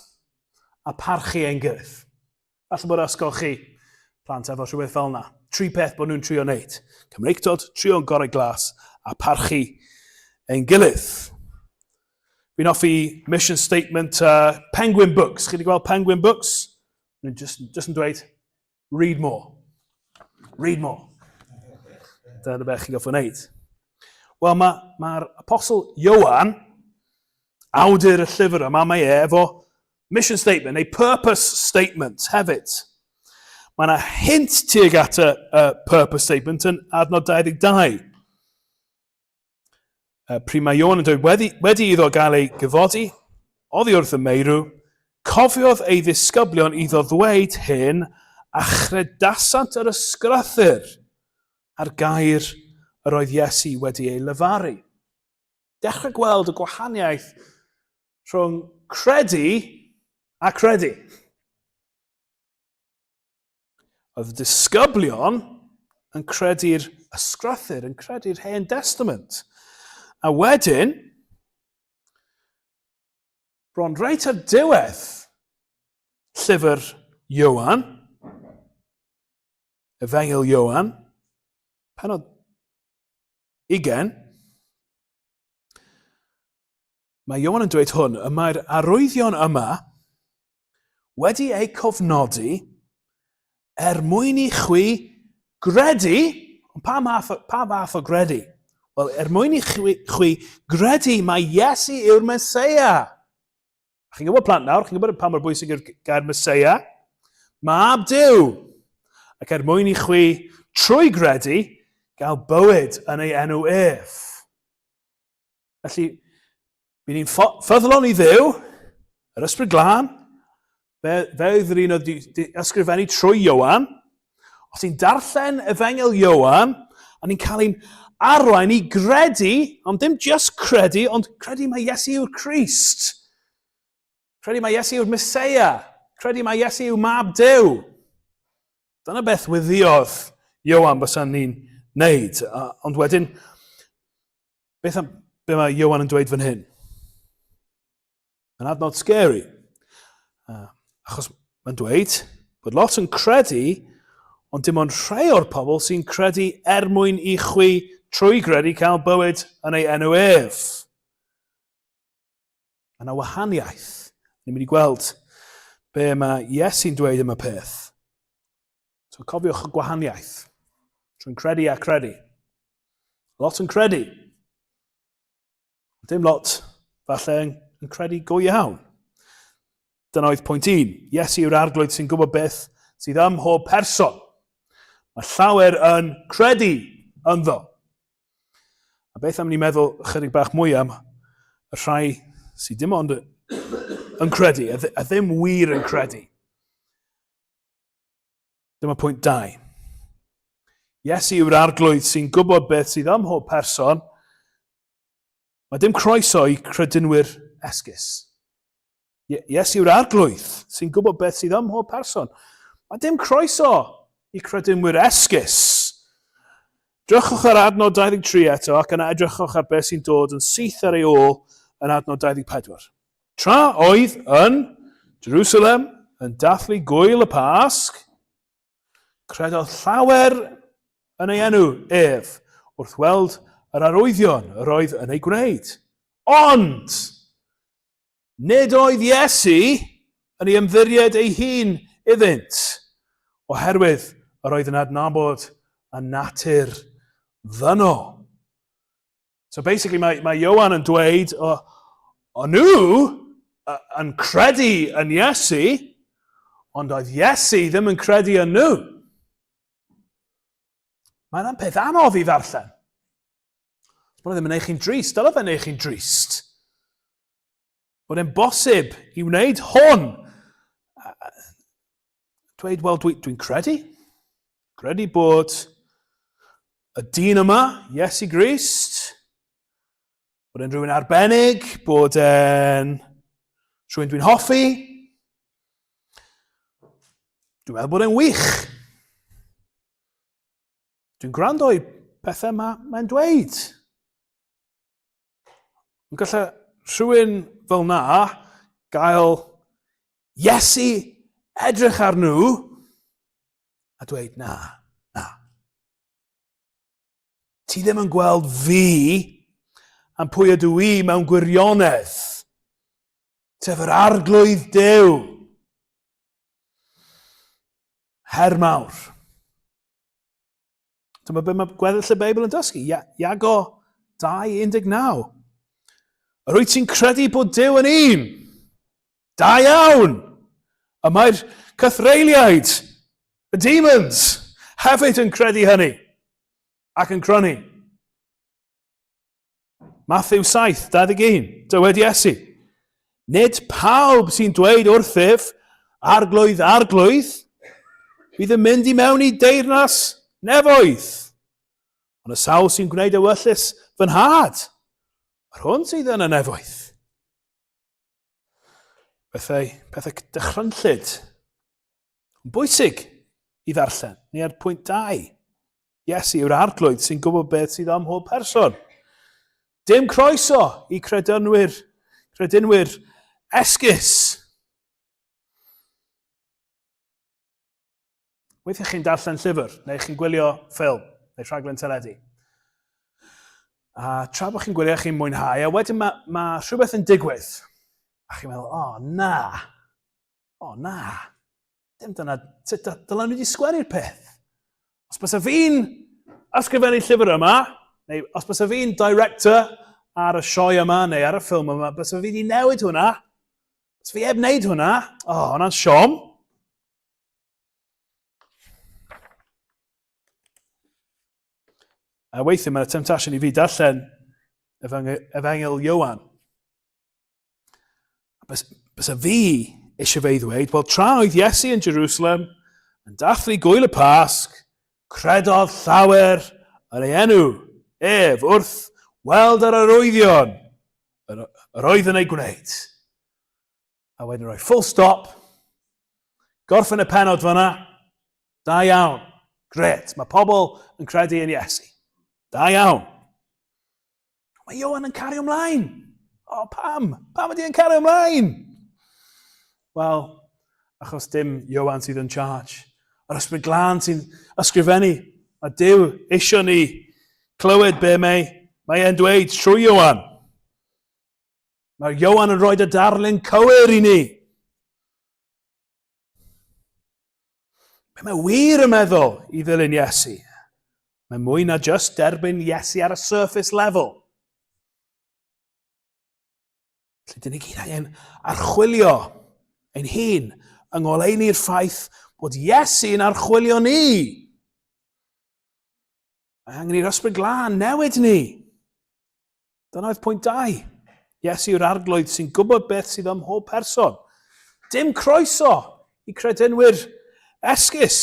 a parchu ein gilydd. Falle bod ysgol chi, plant efo rhywbeth fel yna. Tri peth bod nhw'n trio wneud. Cymreictod, trio'n gorau glas, a parchu ein gilydd. Fi'n offi mission statement Penguin Books. Chi wedi gweld Penguin Books? Nhw'n just yn dweud, read more. Read more. Dyna beth chi'n goffo wneud. Wel, mae'r apostol Ioan, awdur y llyfr yma, mae efo mission statement, neu purpose statement hefyd. Mae yna hint tuag at y purpose statement yn adnod 22. Pryd mae Ioan yn dweud, wedi iddo gael ei gyfodi, oddi wrth y meirw, cofiodd ei ddisgyblion iddo ddweud hyn a chredasant yr ysgrythyr ar gair yr oedd Iesu wedi ei lefaru. Dechrau gweld y gwahaniaeth rhwng credu a credu. Oedd y disgyblion yn credu'r ysgrythyr, yn credu'r Hen Testament. A wedyn, bron reit ar diwedd llyfr Ioan, Efengil Ioan, penod 20, mae Ioan yn dweud hwn, y mae'r arwyddion yma wedi ei cofnodi mwyn i chwi gredu, ond pa fath o gredu? Wel, mwyn i chwi gredu mae Iesu yw'r Meseia. Chi'n gwybod plant nawr, chi'n gwybod pa mor bwysig yw'r gair Meseia? Mab Duw. Ac mwyn i chwi trwy gredu gael bywyd yn ei enw ef. Felly, bydd ni'n ffyddlon i Dduw, yr ysbryd glân, fe oedd yr un oedd ysgrifennu trwy Ioan. Os ni'n darllen Efengil Ioan, a ni'n cael ein arwain i gredu, ond dim just credu, ond credu mae Iesu yw'r Crist. Credu mae Iesu yw'r Meseia. Credu mae Iesu yw Mab Duw. Dyna beth wyddiodd Ioan bys ni'n wneud. Ond wedyn, beth mae Ioan yn dweud fan hyn? Yn adnod scary. Achos mae'n dweud bod lot yn credu, ond dim ond rhai o'r pobl sy'n credu mwyn i chwi trwy gredu cael bywyd yn ei enw ef. Mae yna wahaniaeth. Ni'n mynd i gweld be mae Iesu'n dweud am y peth. So cofiwch y gwahaniaeth. Trwy'n credu a credu. Lot yn credu. Dim lot falle yn credu go iawn. Dyna oedd pwynt 1. Iesu yw'r arglwydd sy'n gwybod beth sydd ym mhob person. Mae llawer yn credu ynddo. A beth am ni'n meddwl chydig bach mwy am y rhai sydd dim ond yn credu, a ddim wir yn credu. Dyma pwynt 2. Iesu yw'r arglwydd sy'n gwybod beth sydd ym mhob person. Mae dim croeso i credinwyr esgus. Iesu yw'r arglwydd sy'n gwybod beth sydd ym mhob person. Mae dim croeso i credinwyr esgus. Drychwch ar adnod 23 eto ac yna edrychwch ar beth sy'n dod yn syth ar ei ôl yn adnod 24. Tra oedd yn Jerusalem yn dathlu gwyl y Pasg, credodd llawer yn ei enw ef wrth weld yr arwyddion yr oedd yn ei gwneud. Ond, nid oedd Iesu yn ei ymddiried ei hun iddynt, oherwydd yr oedd yn adnabod y natur ddynol. So basically mae Ioan yn dweud o nhw yn credu yn Iesu, ond oedd Iesu ddim yn credu yn nhw. Mae'n peth anodd i ddarllen. Bod ddim yn eich chi'n drist, dyle fe'n eich chi'n drist. Bod e'n bosib i wneud hwn. Dweud, wel, dwi'n credu. Credu bod y dyn yma, Iesu Grist, bod e'n rhywun arbennig, bod e'n rhywun dwi'n hoffi. Dwi'n meddwl bod e'n wych. Dwi'n gwrando i pethau mae'n dweud. Yn gallai rhywun fel na gael Iesu edrych ar nhw a dweud, na. Ti ddim yn gweld fi am pwy ydw i mewn gwirionedd. Sef yr arglwydd Duw. Her mawr. Dyma beth mae gweddill y Beibl yn dysgu. Iago 2:19. Yr wyt ti'n credu bod Duw yn un? Da iawn! Y mae'r cythreiliaid, y demons, hefyd yn credu hynny. Ac yn crynu. Matthew 7:21, dywed Iesu. Nid pawb sy'n dweud wrthyf, arglwydd, bydd yn mynd i mewn i deyrnas nefoedd. Ond y sawl sy'n gwneud ewyllus fy nhad, yr hwn sydd yn y nefoedd. Pethau dychrynllyd. Bwysig i ddarllen, ni ar pwynt 2. Iesu yw'r arglwydd sy'n gwybod beth sydd am mhob person. Dim croeso i credinwyr esgus. Weithiau chi'n darllen llyfr, neu chi'n gwylio ffilm, neu rhaglen teledu. A tra bod chi'n gwylio chi'n mwynhau, a wedyn mae rhywbeth yn digwydd. A chi'n meddwl, na. Dim dyna, dyla nhw wedi sgwennu'r peth. Os bysa fi'n ysgrifennu llyfr yma, neu os bysa fi'n director ar y sioe yma, neu ar y ffilm yma, bysa fi wedi newid hwnna. Bysa fi heb wneud hwnna. Hwnna'n siom. A weithio mae'na temptasiwn i fi darllen Efengil Ioan. Bysa fi eisiau fe i ddweud, wel tra oedd Iesu yn Jerusalem, yn dathlu gwyl y Pasg, credodd llawer yn ei enw, ef, wrth weld yr arwyddion, yr oedd yn ei gwneud. A wedyn rhoi full stop, gorffen y penod fyna, da iawn, gret, mae pobl yn credu yn Iesu. Da iawn. Mae Ioan yn cario ymlaen. Pam? Pam ydy yn cario ymlaen? Wel, achos dim Ioan sydd yn charge. Yr ysbryd glân sy'n ysgrifennu. A Duw eisiau ni clywed be mae e'n dweud trwy Ioan. Mae Ioan yn rhoi y darlun cywir i ni. Be mae wir yn meddwl i ddilyn Iesu? Mae mwy na just derbyn Iesu ar y surface level. Felly, dyn ni gyd angen archwilio ein hun yng ngoleuni'r ffaith bod Iesu yn archwilio ni. Mae angen i'r ysbryd glân newid ni. Dyna oedd pwynt 2. Iesu yw'r arglwydd sy'n gwybod beth sydd ym mhob person. Dim croeso i credinwyr esgus.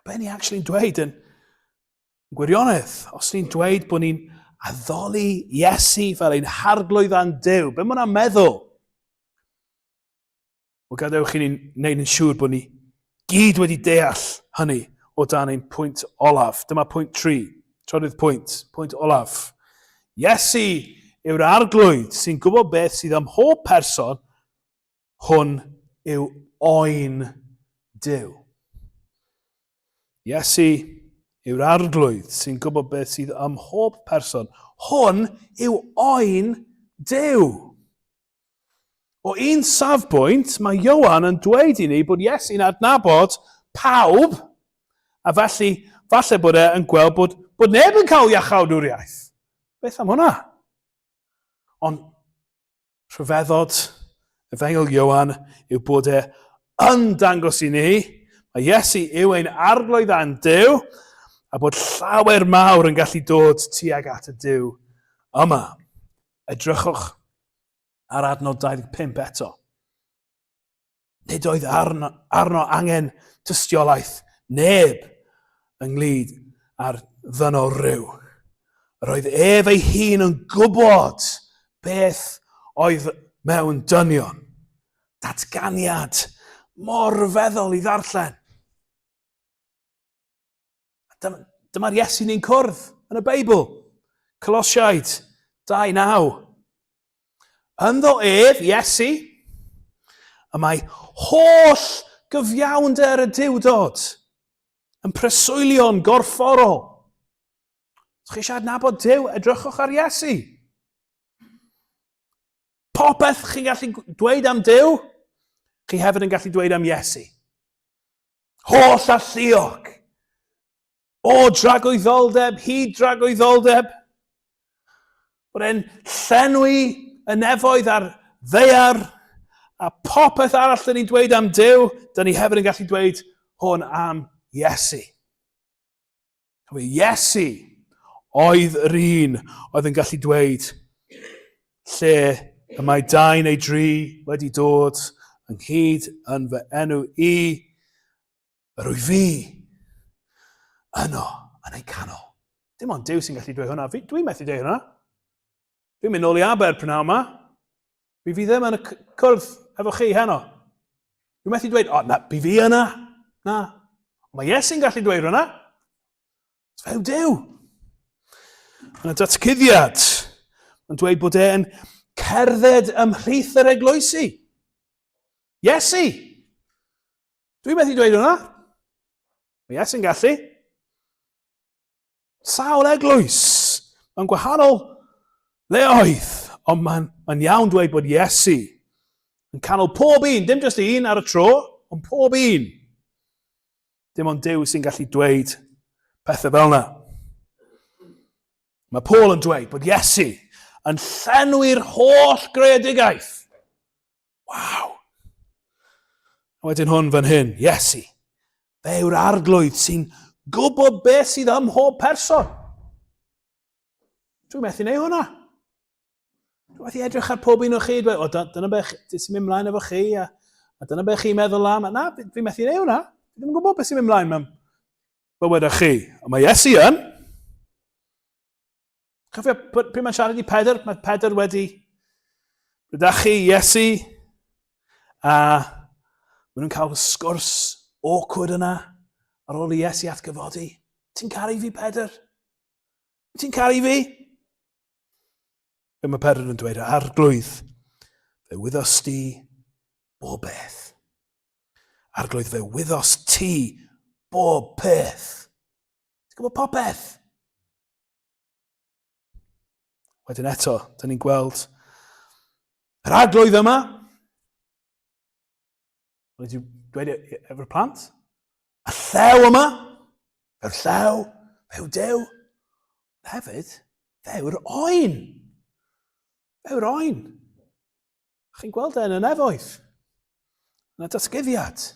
be ni actually'n dweud yn gwirionedd? Os ni'n dweud bod ni'n addoli Iesu fel ein harglwydd a'n Duw, be mae'n meddwl? O gadewch chi ni'n neud yn siŵr bod ni gyd wedi deall hynny o dan ein pwynt olaf. Dyma pwynt 3. Trydydd pwynt olaf. Iesu yw'r arglwydd sy'n gwybod beth sydd am hob person, hwn yw oen Duw. Iesu yw'r arglwydd sy'n gwybod beth sydd am hob person, hwn yw oen Duw. O un safbwynt, mae Ioan yn dweud i ni bod Iesu'n adnabod pawb, a felly, falle bod e'n gweld bod neb yn cael iachawdwriaeth. Beth am hwnna? Ond rhyfeddod Efengil Ioan yw bod e yn dangos i ni, mae Iesu yw ein arglwydd a'n Duw, a bod llawer mawr yn gallu dod tuag at y Duw yma. Edrychwch ar adnod 25 eto. Nid oedd arno angen tystiolaeth neb ynglyd â'r ddynol ryw. Roedd ef ei hun yn gwybod beth oedd mewn dynion. Datganiad mor feddwl i ddarllen. Dyma'r Iesu ni'n cwrdd yn y Beibl. Colosiaid 2:9. Ynddo ef, Iesu, y mae holl gyfiawnder y diwdod yn preswylio'n gorfforol. Os chi eisiau adnabod Duw, edrychwch ar Iesu. Popeth chi'n gallu dweud am Duw, chi hefyd yn gallu dweud am Iesu. Holl a lluog. O dragwyddoldeb, hyd dragwyddoldeb. Bod e'n llenwi y nefoedd a'r ddeiar, a popeth arall dyn ni'n dweud am Duw, dyn ni hefyd yn gallu dweud hwn am Iesu. Iesu oedd yr un oedd yn gallu dweud lle y mae 2 neu 3 wedi dod ynghyd yn fy enw i, rwy fi yno yn ei canol. Dim ond Duw sy'n gallu dweud hwnna. Dwi'n methu dweud hwnna. Dwi'n mynd nôl i Aber prynawn yma. Fi ddim yn y cwrdd efo chi heno. Dwi'n methu dweud, bi fi yna. Na. Mae Iesu'n gallu dweud hwnna. Few Duw. Yn y datgyddiad, yn dweud bod e'n cerdded ymhlith yr eglwysi. Iesu. Dwi'n methu dweud hwnna. Mae Iesu'n gallu. Sawl eglwys. Mae'n gwahanol leoedd. Ond mae'n iawn dweud bod Iesu yn canol pob un, dim jyst un ar y tro, ond pob un. Dim ond Duw sy'n gallu dweud pethau fel yna. Mae Paul yn dweud bod Iesu yn llenwi'r holl greadigaeth. Waw! Wedyn hwn fan hyn, Iesu. Fe yw'r arglwydd sy'n gwybod beth sydd ym mhob person. Dwi'n methu neud hwnna. Dwi'n methu edrych ar pob un o chi, dyna beth sy'n mynd mlaen efo chi, a dyna beth chi'n meddwl am. Na, dwi'n methu neud hwnna. Dwi'n gwybod beth sy'n mynd mlaen mewn bywyd â chi. Ond mae Iesu yn. Cofio, pryd mae'n siarad i Pedr, mae Pedr wedi rydachu Iesu, a maen nhw'n cael sgwrs awkward yna ar ôl i Iesu atgyfodi. Ti'n caru fi, Pedr? Ti'n caru fi? Be mae Pedr yn dweud, arglwydd, fe wyddos ti bob beth. Arglwydd, fe wyddos ti bob peth. Ti'n gwybod popeth? Wedyn eto, dyn ni'n gweld yr arglwydd yma. Wedi dweud efo'r plant. Y llew yma. Yr llew. Fe yw Duw. Hefyd, fe yw'r oen. Fe yw'r oen. Chi'n gweld e'n y nefoedd. Yn y datgyddiad.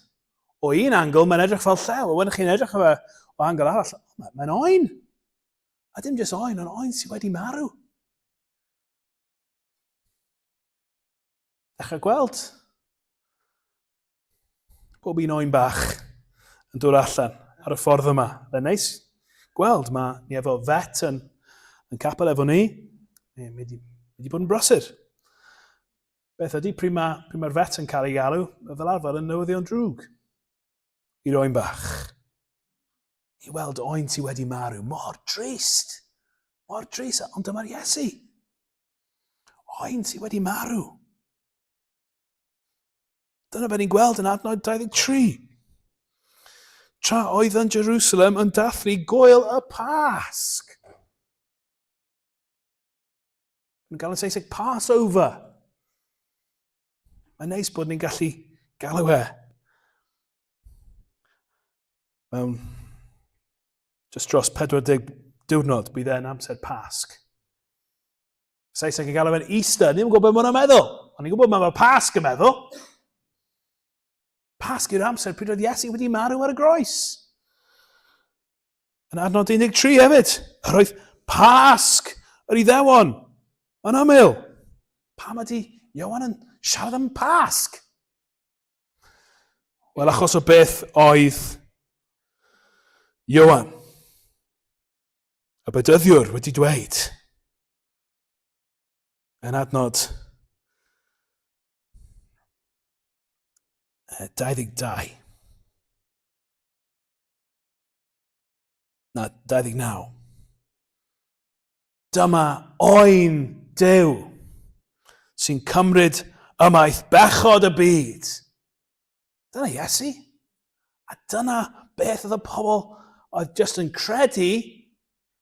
O un angl, mae'n edrych fel llew. A wedyn chi'n edrych o angl arall. Mae'n oen. A dim jyst oen, ond oen sydd wedi marw. Dechrau gweld. Bob un oen bach yn dod allan ar y ffordd yma. Fe'n neis gweld, ni efo vet yn capel efo ni. Mi wedi bod yn brysur. Beth ydy, pryd mae'r vet yn cael ei galw, fel arfer yn newyddion drwg. I roi'n bach. I weld oen ti wedi marw, mor drist. Mor drist, ond dyma'r Iesu. Oen ti wedi marw. Dyna fe ni'n gweld yn adnod 23. Tra oedd yn Jerusalem yn dathlu gwyl y Pasg. Yn gael yn Saesneg Passover. Mae'n neis bod ni'n gallu galw mewn just dros 40 diwrnod bydd e'n amser Pasg. Saesneg yn galw fe'n Easter, ni'n gwybod beth mae'n meddwl. Ond ni'n gwybod beth mae Pasg yn meddwl. Pasg yw'r amser pryd oedd Iesu wedi marw ar y groes. Yn adnod 13 hefyd, yr oedd Pasg yr Iddewon yn ymyl. Pam ydy Iowan yn siarad am Pasg? Wel, achos o beth oedd Iowan, y bedyddiwr, wedi dweud yn adnod 22. Na, 29. Dyma oen Duw sy'n cymryd ymaith bechod y byd. Dyna Iesu. A dyna beth oedd y pobl oedd just yn credu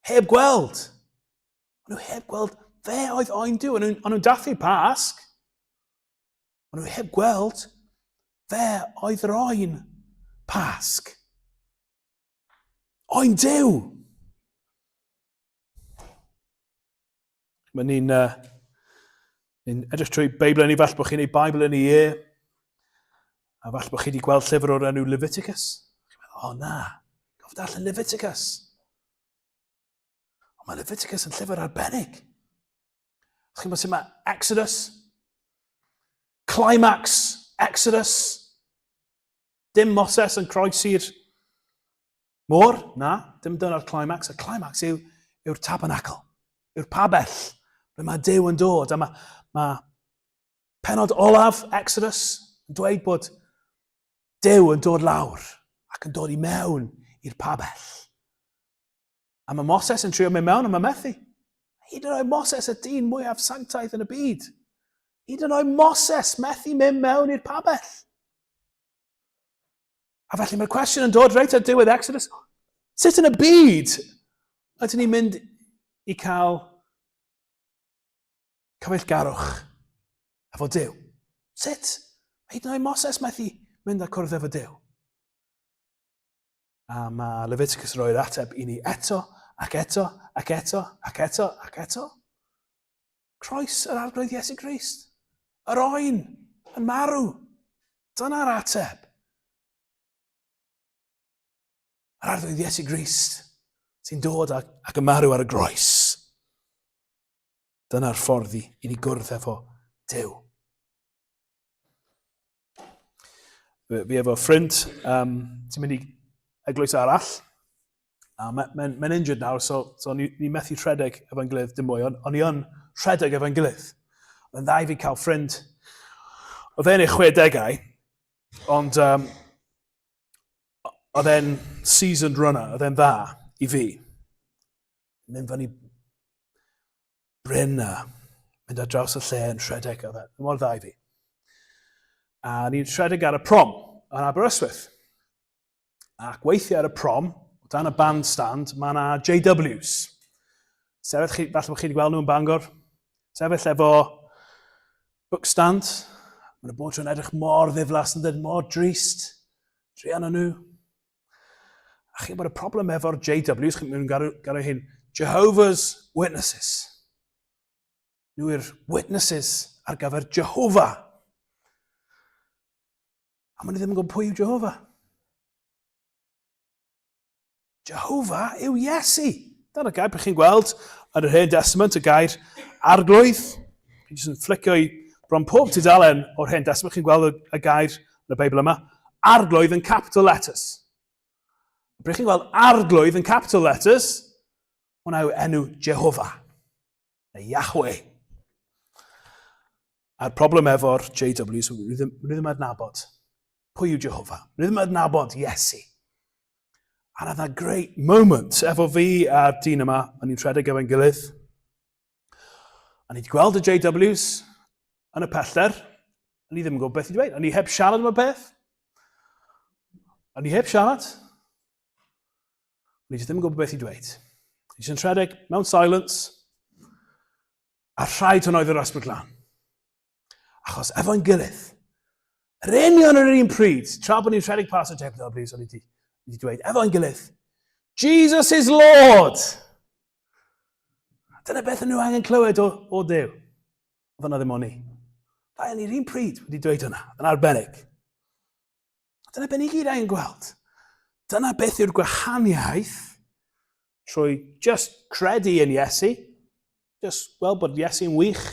heb gweld. Ond nhw heb gweld fe oedd oen Duw. Ond nhw'n dathlu Pasg. Ond nhw heb gweld fe oedd yr oen Pasg. Oen Duw. Mae ni'n edrych trwy Beibl ni, falle bod chi'n ei Beibl yn ei a falle bod chi wedi gweld llyfr o'r enw Leviticus. Chi'n meddwl, na, gof darllen Leviticus. Ond mae Leviticus yn llyfr arbennig. Chi'n meddwl sut mae Exodus, Climax, Exodus, dim Moses yn croesi'r môr, na, dim dyna'r Climax. Y Climax yw'r tabernacle, yw'r pabell, ble mae Duw yn dod. A mae penod olaf Exodus yn dweud bod Duw yn dod lawr ac yn dod i mewn i'r pabell. A mae Moses yn trio mynd mewn a mae methu. Hyd yn oed Moses y dyn mwyaf sanctaidd yn y byd. Hyd yn oed Moses methu mynd mewn i'r pabell. A felly mae'r cwestiwn yn dod reit ar diwedd Exodus. Sut yn y byd ydyn ni'n mynd i cael cyfeillgarwch efo Duw? Sut? Hyd yn oed Moses methu mynd a cwrdd efo Duw. A mae Leviticus yn rhoi'r ateb i ni eto, ac eto, ac eto, ac eto, ac eto. Croes yr arglwydd Iesu Grist. Yr oen yn marw. Dyna'r ateb. Yr arglwydd Iesu Grist sy'n dod ac yn marw ar y groes. Dyna'r ffordd i ni gwrdd efo Duw. Fi efo ffrind sy'n mynd i eglwys arall. Mae'n injured nawr, so ni methu rhedeg efo'n gilydd dim mwy, ond ni yn rhedeg efo'n gilydd. Yn dda i fi cael ffrind. Oedd e'n ei 60au, ond oedd e'n seasoned runner, oedd e'n dda i fi. Mynd fyny bryn a mynd ar draws y lle yn rhedeg, oedd e'n mor dda i fi. A ni'n rhedeg ar y prom yn Aberystwyth. Ac weithiau ar y prom, o dan y bandstand, mae yna JWs. Sefyll, falle bod chi wedi gweld nhw'n Bangor. Sefyll efo bookstand. Mae'n bod trwy'n edrych mor ddiflas yn dweud mor drist. Drian nhw. A chi'n bod y problem efo'r JWs, chi'n garw hyn, Jehovah's Witnesses. Nhw yw'r witnesses ar gyfer Jehovah. A maen nhw ddim yn gwybod pwy yw Jehovah. Jehovah yw Iesu. Dyna'r gair bych chi'n gweld yn yr Hen Testament, y gair arglwydd. Chi'n jyst yn flicio i bron pob tudalen o'r Hen Testament, chi'n gweld y gair yn y Beibl yma. Arglwydd yn capital letters. Bryd chi'n gweld arglwydd yn capital letters, hwnna yw enw Jehovah, neu Yahweh. A'r problem efo'r JWs, rwy ddim yn adnabod. Pwy yw Jehovah? Rwy ddim yn adnabod Iesu. A roedd yna great moment efo fi a'r dyn yma, o'n i'n rhedeg efo'n gilydd. O'n i wedi gweld y JWs yn y pellter, o'n i ddim yn gwybod beth i dweud. O'n i heb siarad am y peth. O'n i heb siarad. O'n i ddim yn gwybod beth i dweud. O'n i jyst yn rhedeg mewn silence, a rhaid hwn oedd yr ysbryd glân. Achos efo'n gilydd, yr union yr un pryd, tra bod ni'n rhedeg pas y JWs, o'n i wedi dweud, efo'n gilydd, Jesus is Lord! Dyna beth nhw angen clywed o Duw. Oedd yna ddim o'n ni. Rai yn yr un pryd wedi dweud hynna, yn arbennig. Dyna beth ni gyd angen gweld. Dyna beth yw'r gwahaniaeth trwy just credu yn Iesu, just gweld bod Iesu'n wych,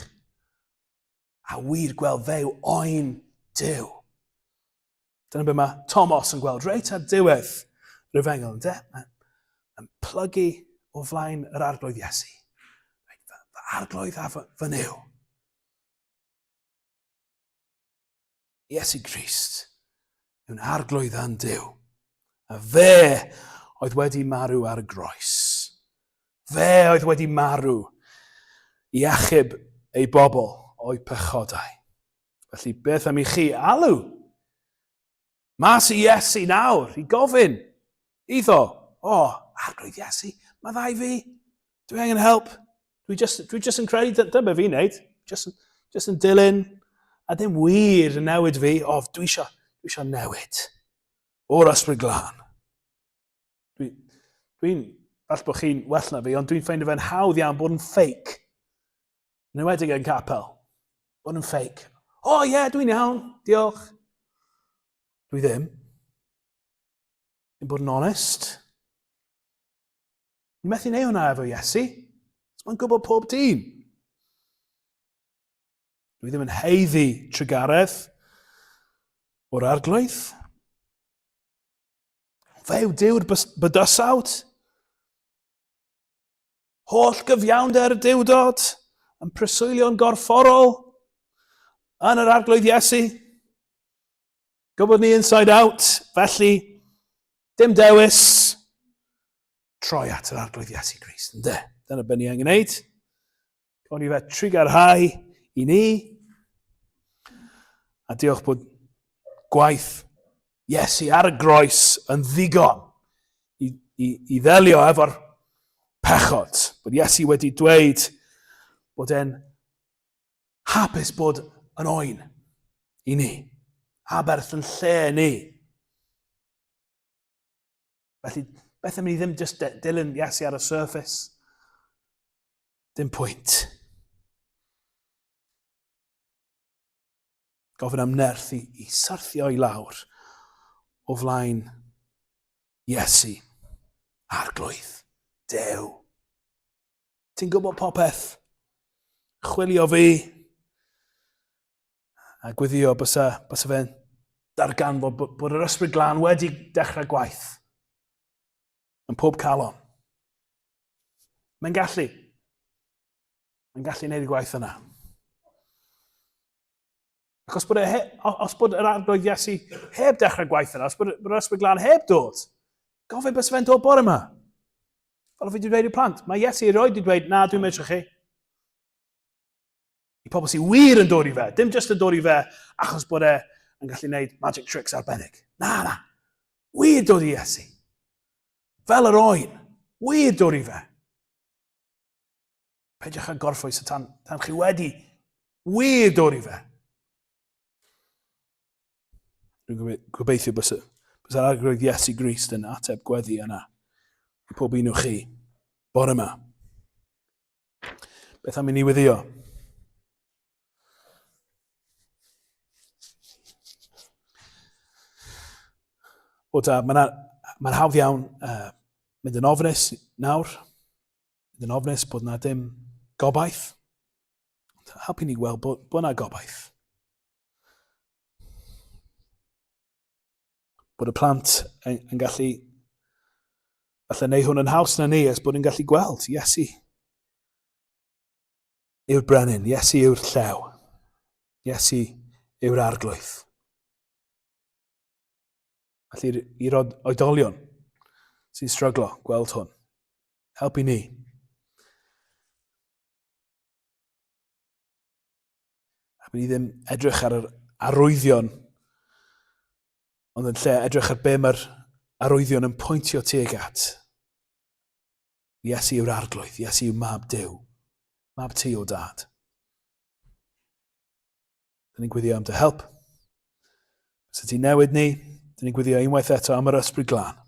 a wir gweld fe yw oen Duw. Dyna beth mae Thomas yn gweld reit ar diwedd yr Efengil, ynddo? Yn plygu o flaen yr arglwydd Iesu. Arglwydd a fy nyw. Iesu Grist yw'n arglwydd a'n Duw. A fe oedd wedi marw ar y groes. Fe oedd wedi marw i achub ei bobl o'i pechodau. Felly beth am i chi alw? Mas i Iesu nawr, i gofyn. Iddo, arglwydd Iesu, mae ddau fi. Dwi angen help. Dwi just yn credu, dyna fi'n neud, just yn dilyn, a ddim wir yn newid fi, dwi isio newid. O'r ysbryd glân. Dwi'n, all bod chi'n well na fi, ond dwi'n ffeindio fe'n hawdd iawn bod yn ffeic. Yn enwedig yn capel. Bod yn ffeic. Dwi'n iawn, diolch. Dwi ddim. Dwi'n bod yn onest. Dwi'n methu neu hwnna efo Iesu. Mae'n gwybod pob dyn. Dwi ddim yn heiddi trygaredd o'r arglwydd. Fe yw Duw'r bydysawd. Holl gyfiawnder y diwdod yn preswylio'n gorfforol yn yr arglwydd Iesu. Gwybod ni inside out, felly dim dewis troi at yr arglwydd Iesu Grist, ynddo? Dyna beth ni angen gwneud. Gawn ni fe trigarhau i ni. A diolch bod gwaith Iesu ar y groes yn ddigon i ddelio efo'r pechod. Bod Iesu wedi dweud bod e'n hapus bod yn oen i ni. Aberth yn lle ni. Felly, beth am ni ddim just dilyn Iesu ar y surface? Dim pwynt. Gofyn am nerth i syrthio i lawr o flaen Iesu, arglwydd, Duw. Ti'n gwybod popeth? Chwilio fi a gwyddio bysa fe'n darganfod bod yr ysbryd glân wedi dechrau gwaith yn pob calon. Mae'n gallu. Mae'n gallu gwneud y gwaith yna. Ac os bod yr arglwydd Iesu heb dechrau gwaith yna, os bod yr ysbryd glân heb dod, gofyn bys fe'n dod bore yma. Fel fi wedi dweud i'r plant, mae Iesu erioed wedi dweud, na, dwi'n meddwl chi. I pobl sy'n wir yn dod i fe, dim jyst yn dod i fe achos bod e'n gallu gwneud magic tricks arbennig. Na. Wir dod i Iesu. Fel yr oen, wir dod i fe. Peidiwch â gorffwys tan chi wedi wir dod i fe. Dwi'n gobeithio bys yr arglwydd Iesu Grist yn ateb gweddi yna i pob un o chi bore yma. Beth am i ni weddio? Mae'n hawdd iawn mynd yn ofnus nawr. Mynd yn ofnus bod na dim gobaith. Helpu ni gweld bod na gobaith. Bod y plant yn gallu Falle neu hwn yn haws na ni os bod ni'n gallu gweld Iesu yw'r brenin, Iesu yw'r llew, Iesu yw'r arglwydd. Felly i'r oedolion sy'n stryglo gweld hwn, helpu ni. A bod ni ddim edrych ar yr arwyddion, ond yn lle edrych ar be mae'r arwyddion yn pwyntio tuag at. Iesu yw'r arglwydd, Iesu yw mab Duw, mab ti o dad. Dyn ni'n gwyddio am dy help. Os ydy newid ni, dyn ni'n gwyddio unwaith eto am yr ysbryd glân.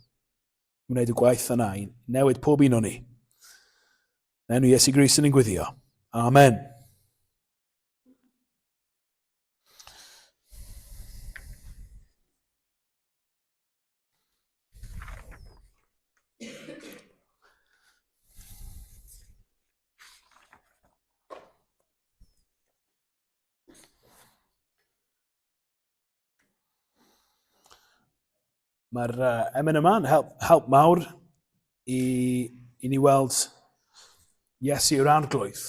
Wneud y gwaith yna i newid pob un o ni. Enw Iesu Grist yn gwyddio. Amen. Mae'r emyn yma'n help mawr i ni weld Iesu yw'r arglwydd.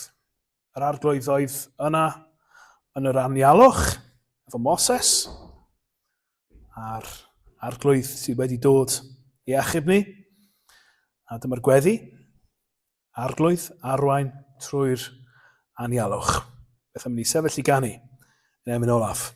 Yr arglwydd oedd yna yn yr anialwch efo Moses. A'r arglwydd sydd wedi dod i achub ni. A dyma'r gweddi. Arglwydd, arwain trwy'r anialwch. Beth am ni sefyll i ganu yn emyn olaf.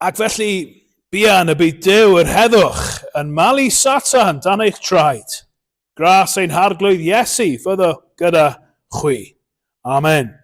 Ac felly, buan y bydd Duw yr heddwch yn malu Satan dan eich traed. Gras ein harglwydd Iesu fyddo gyda chwi. Amen.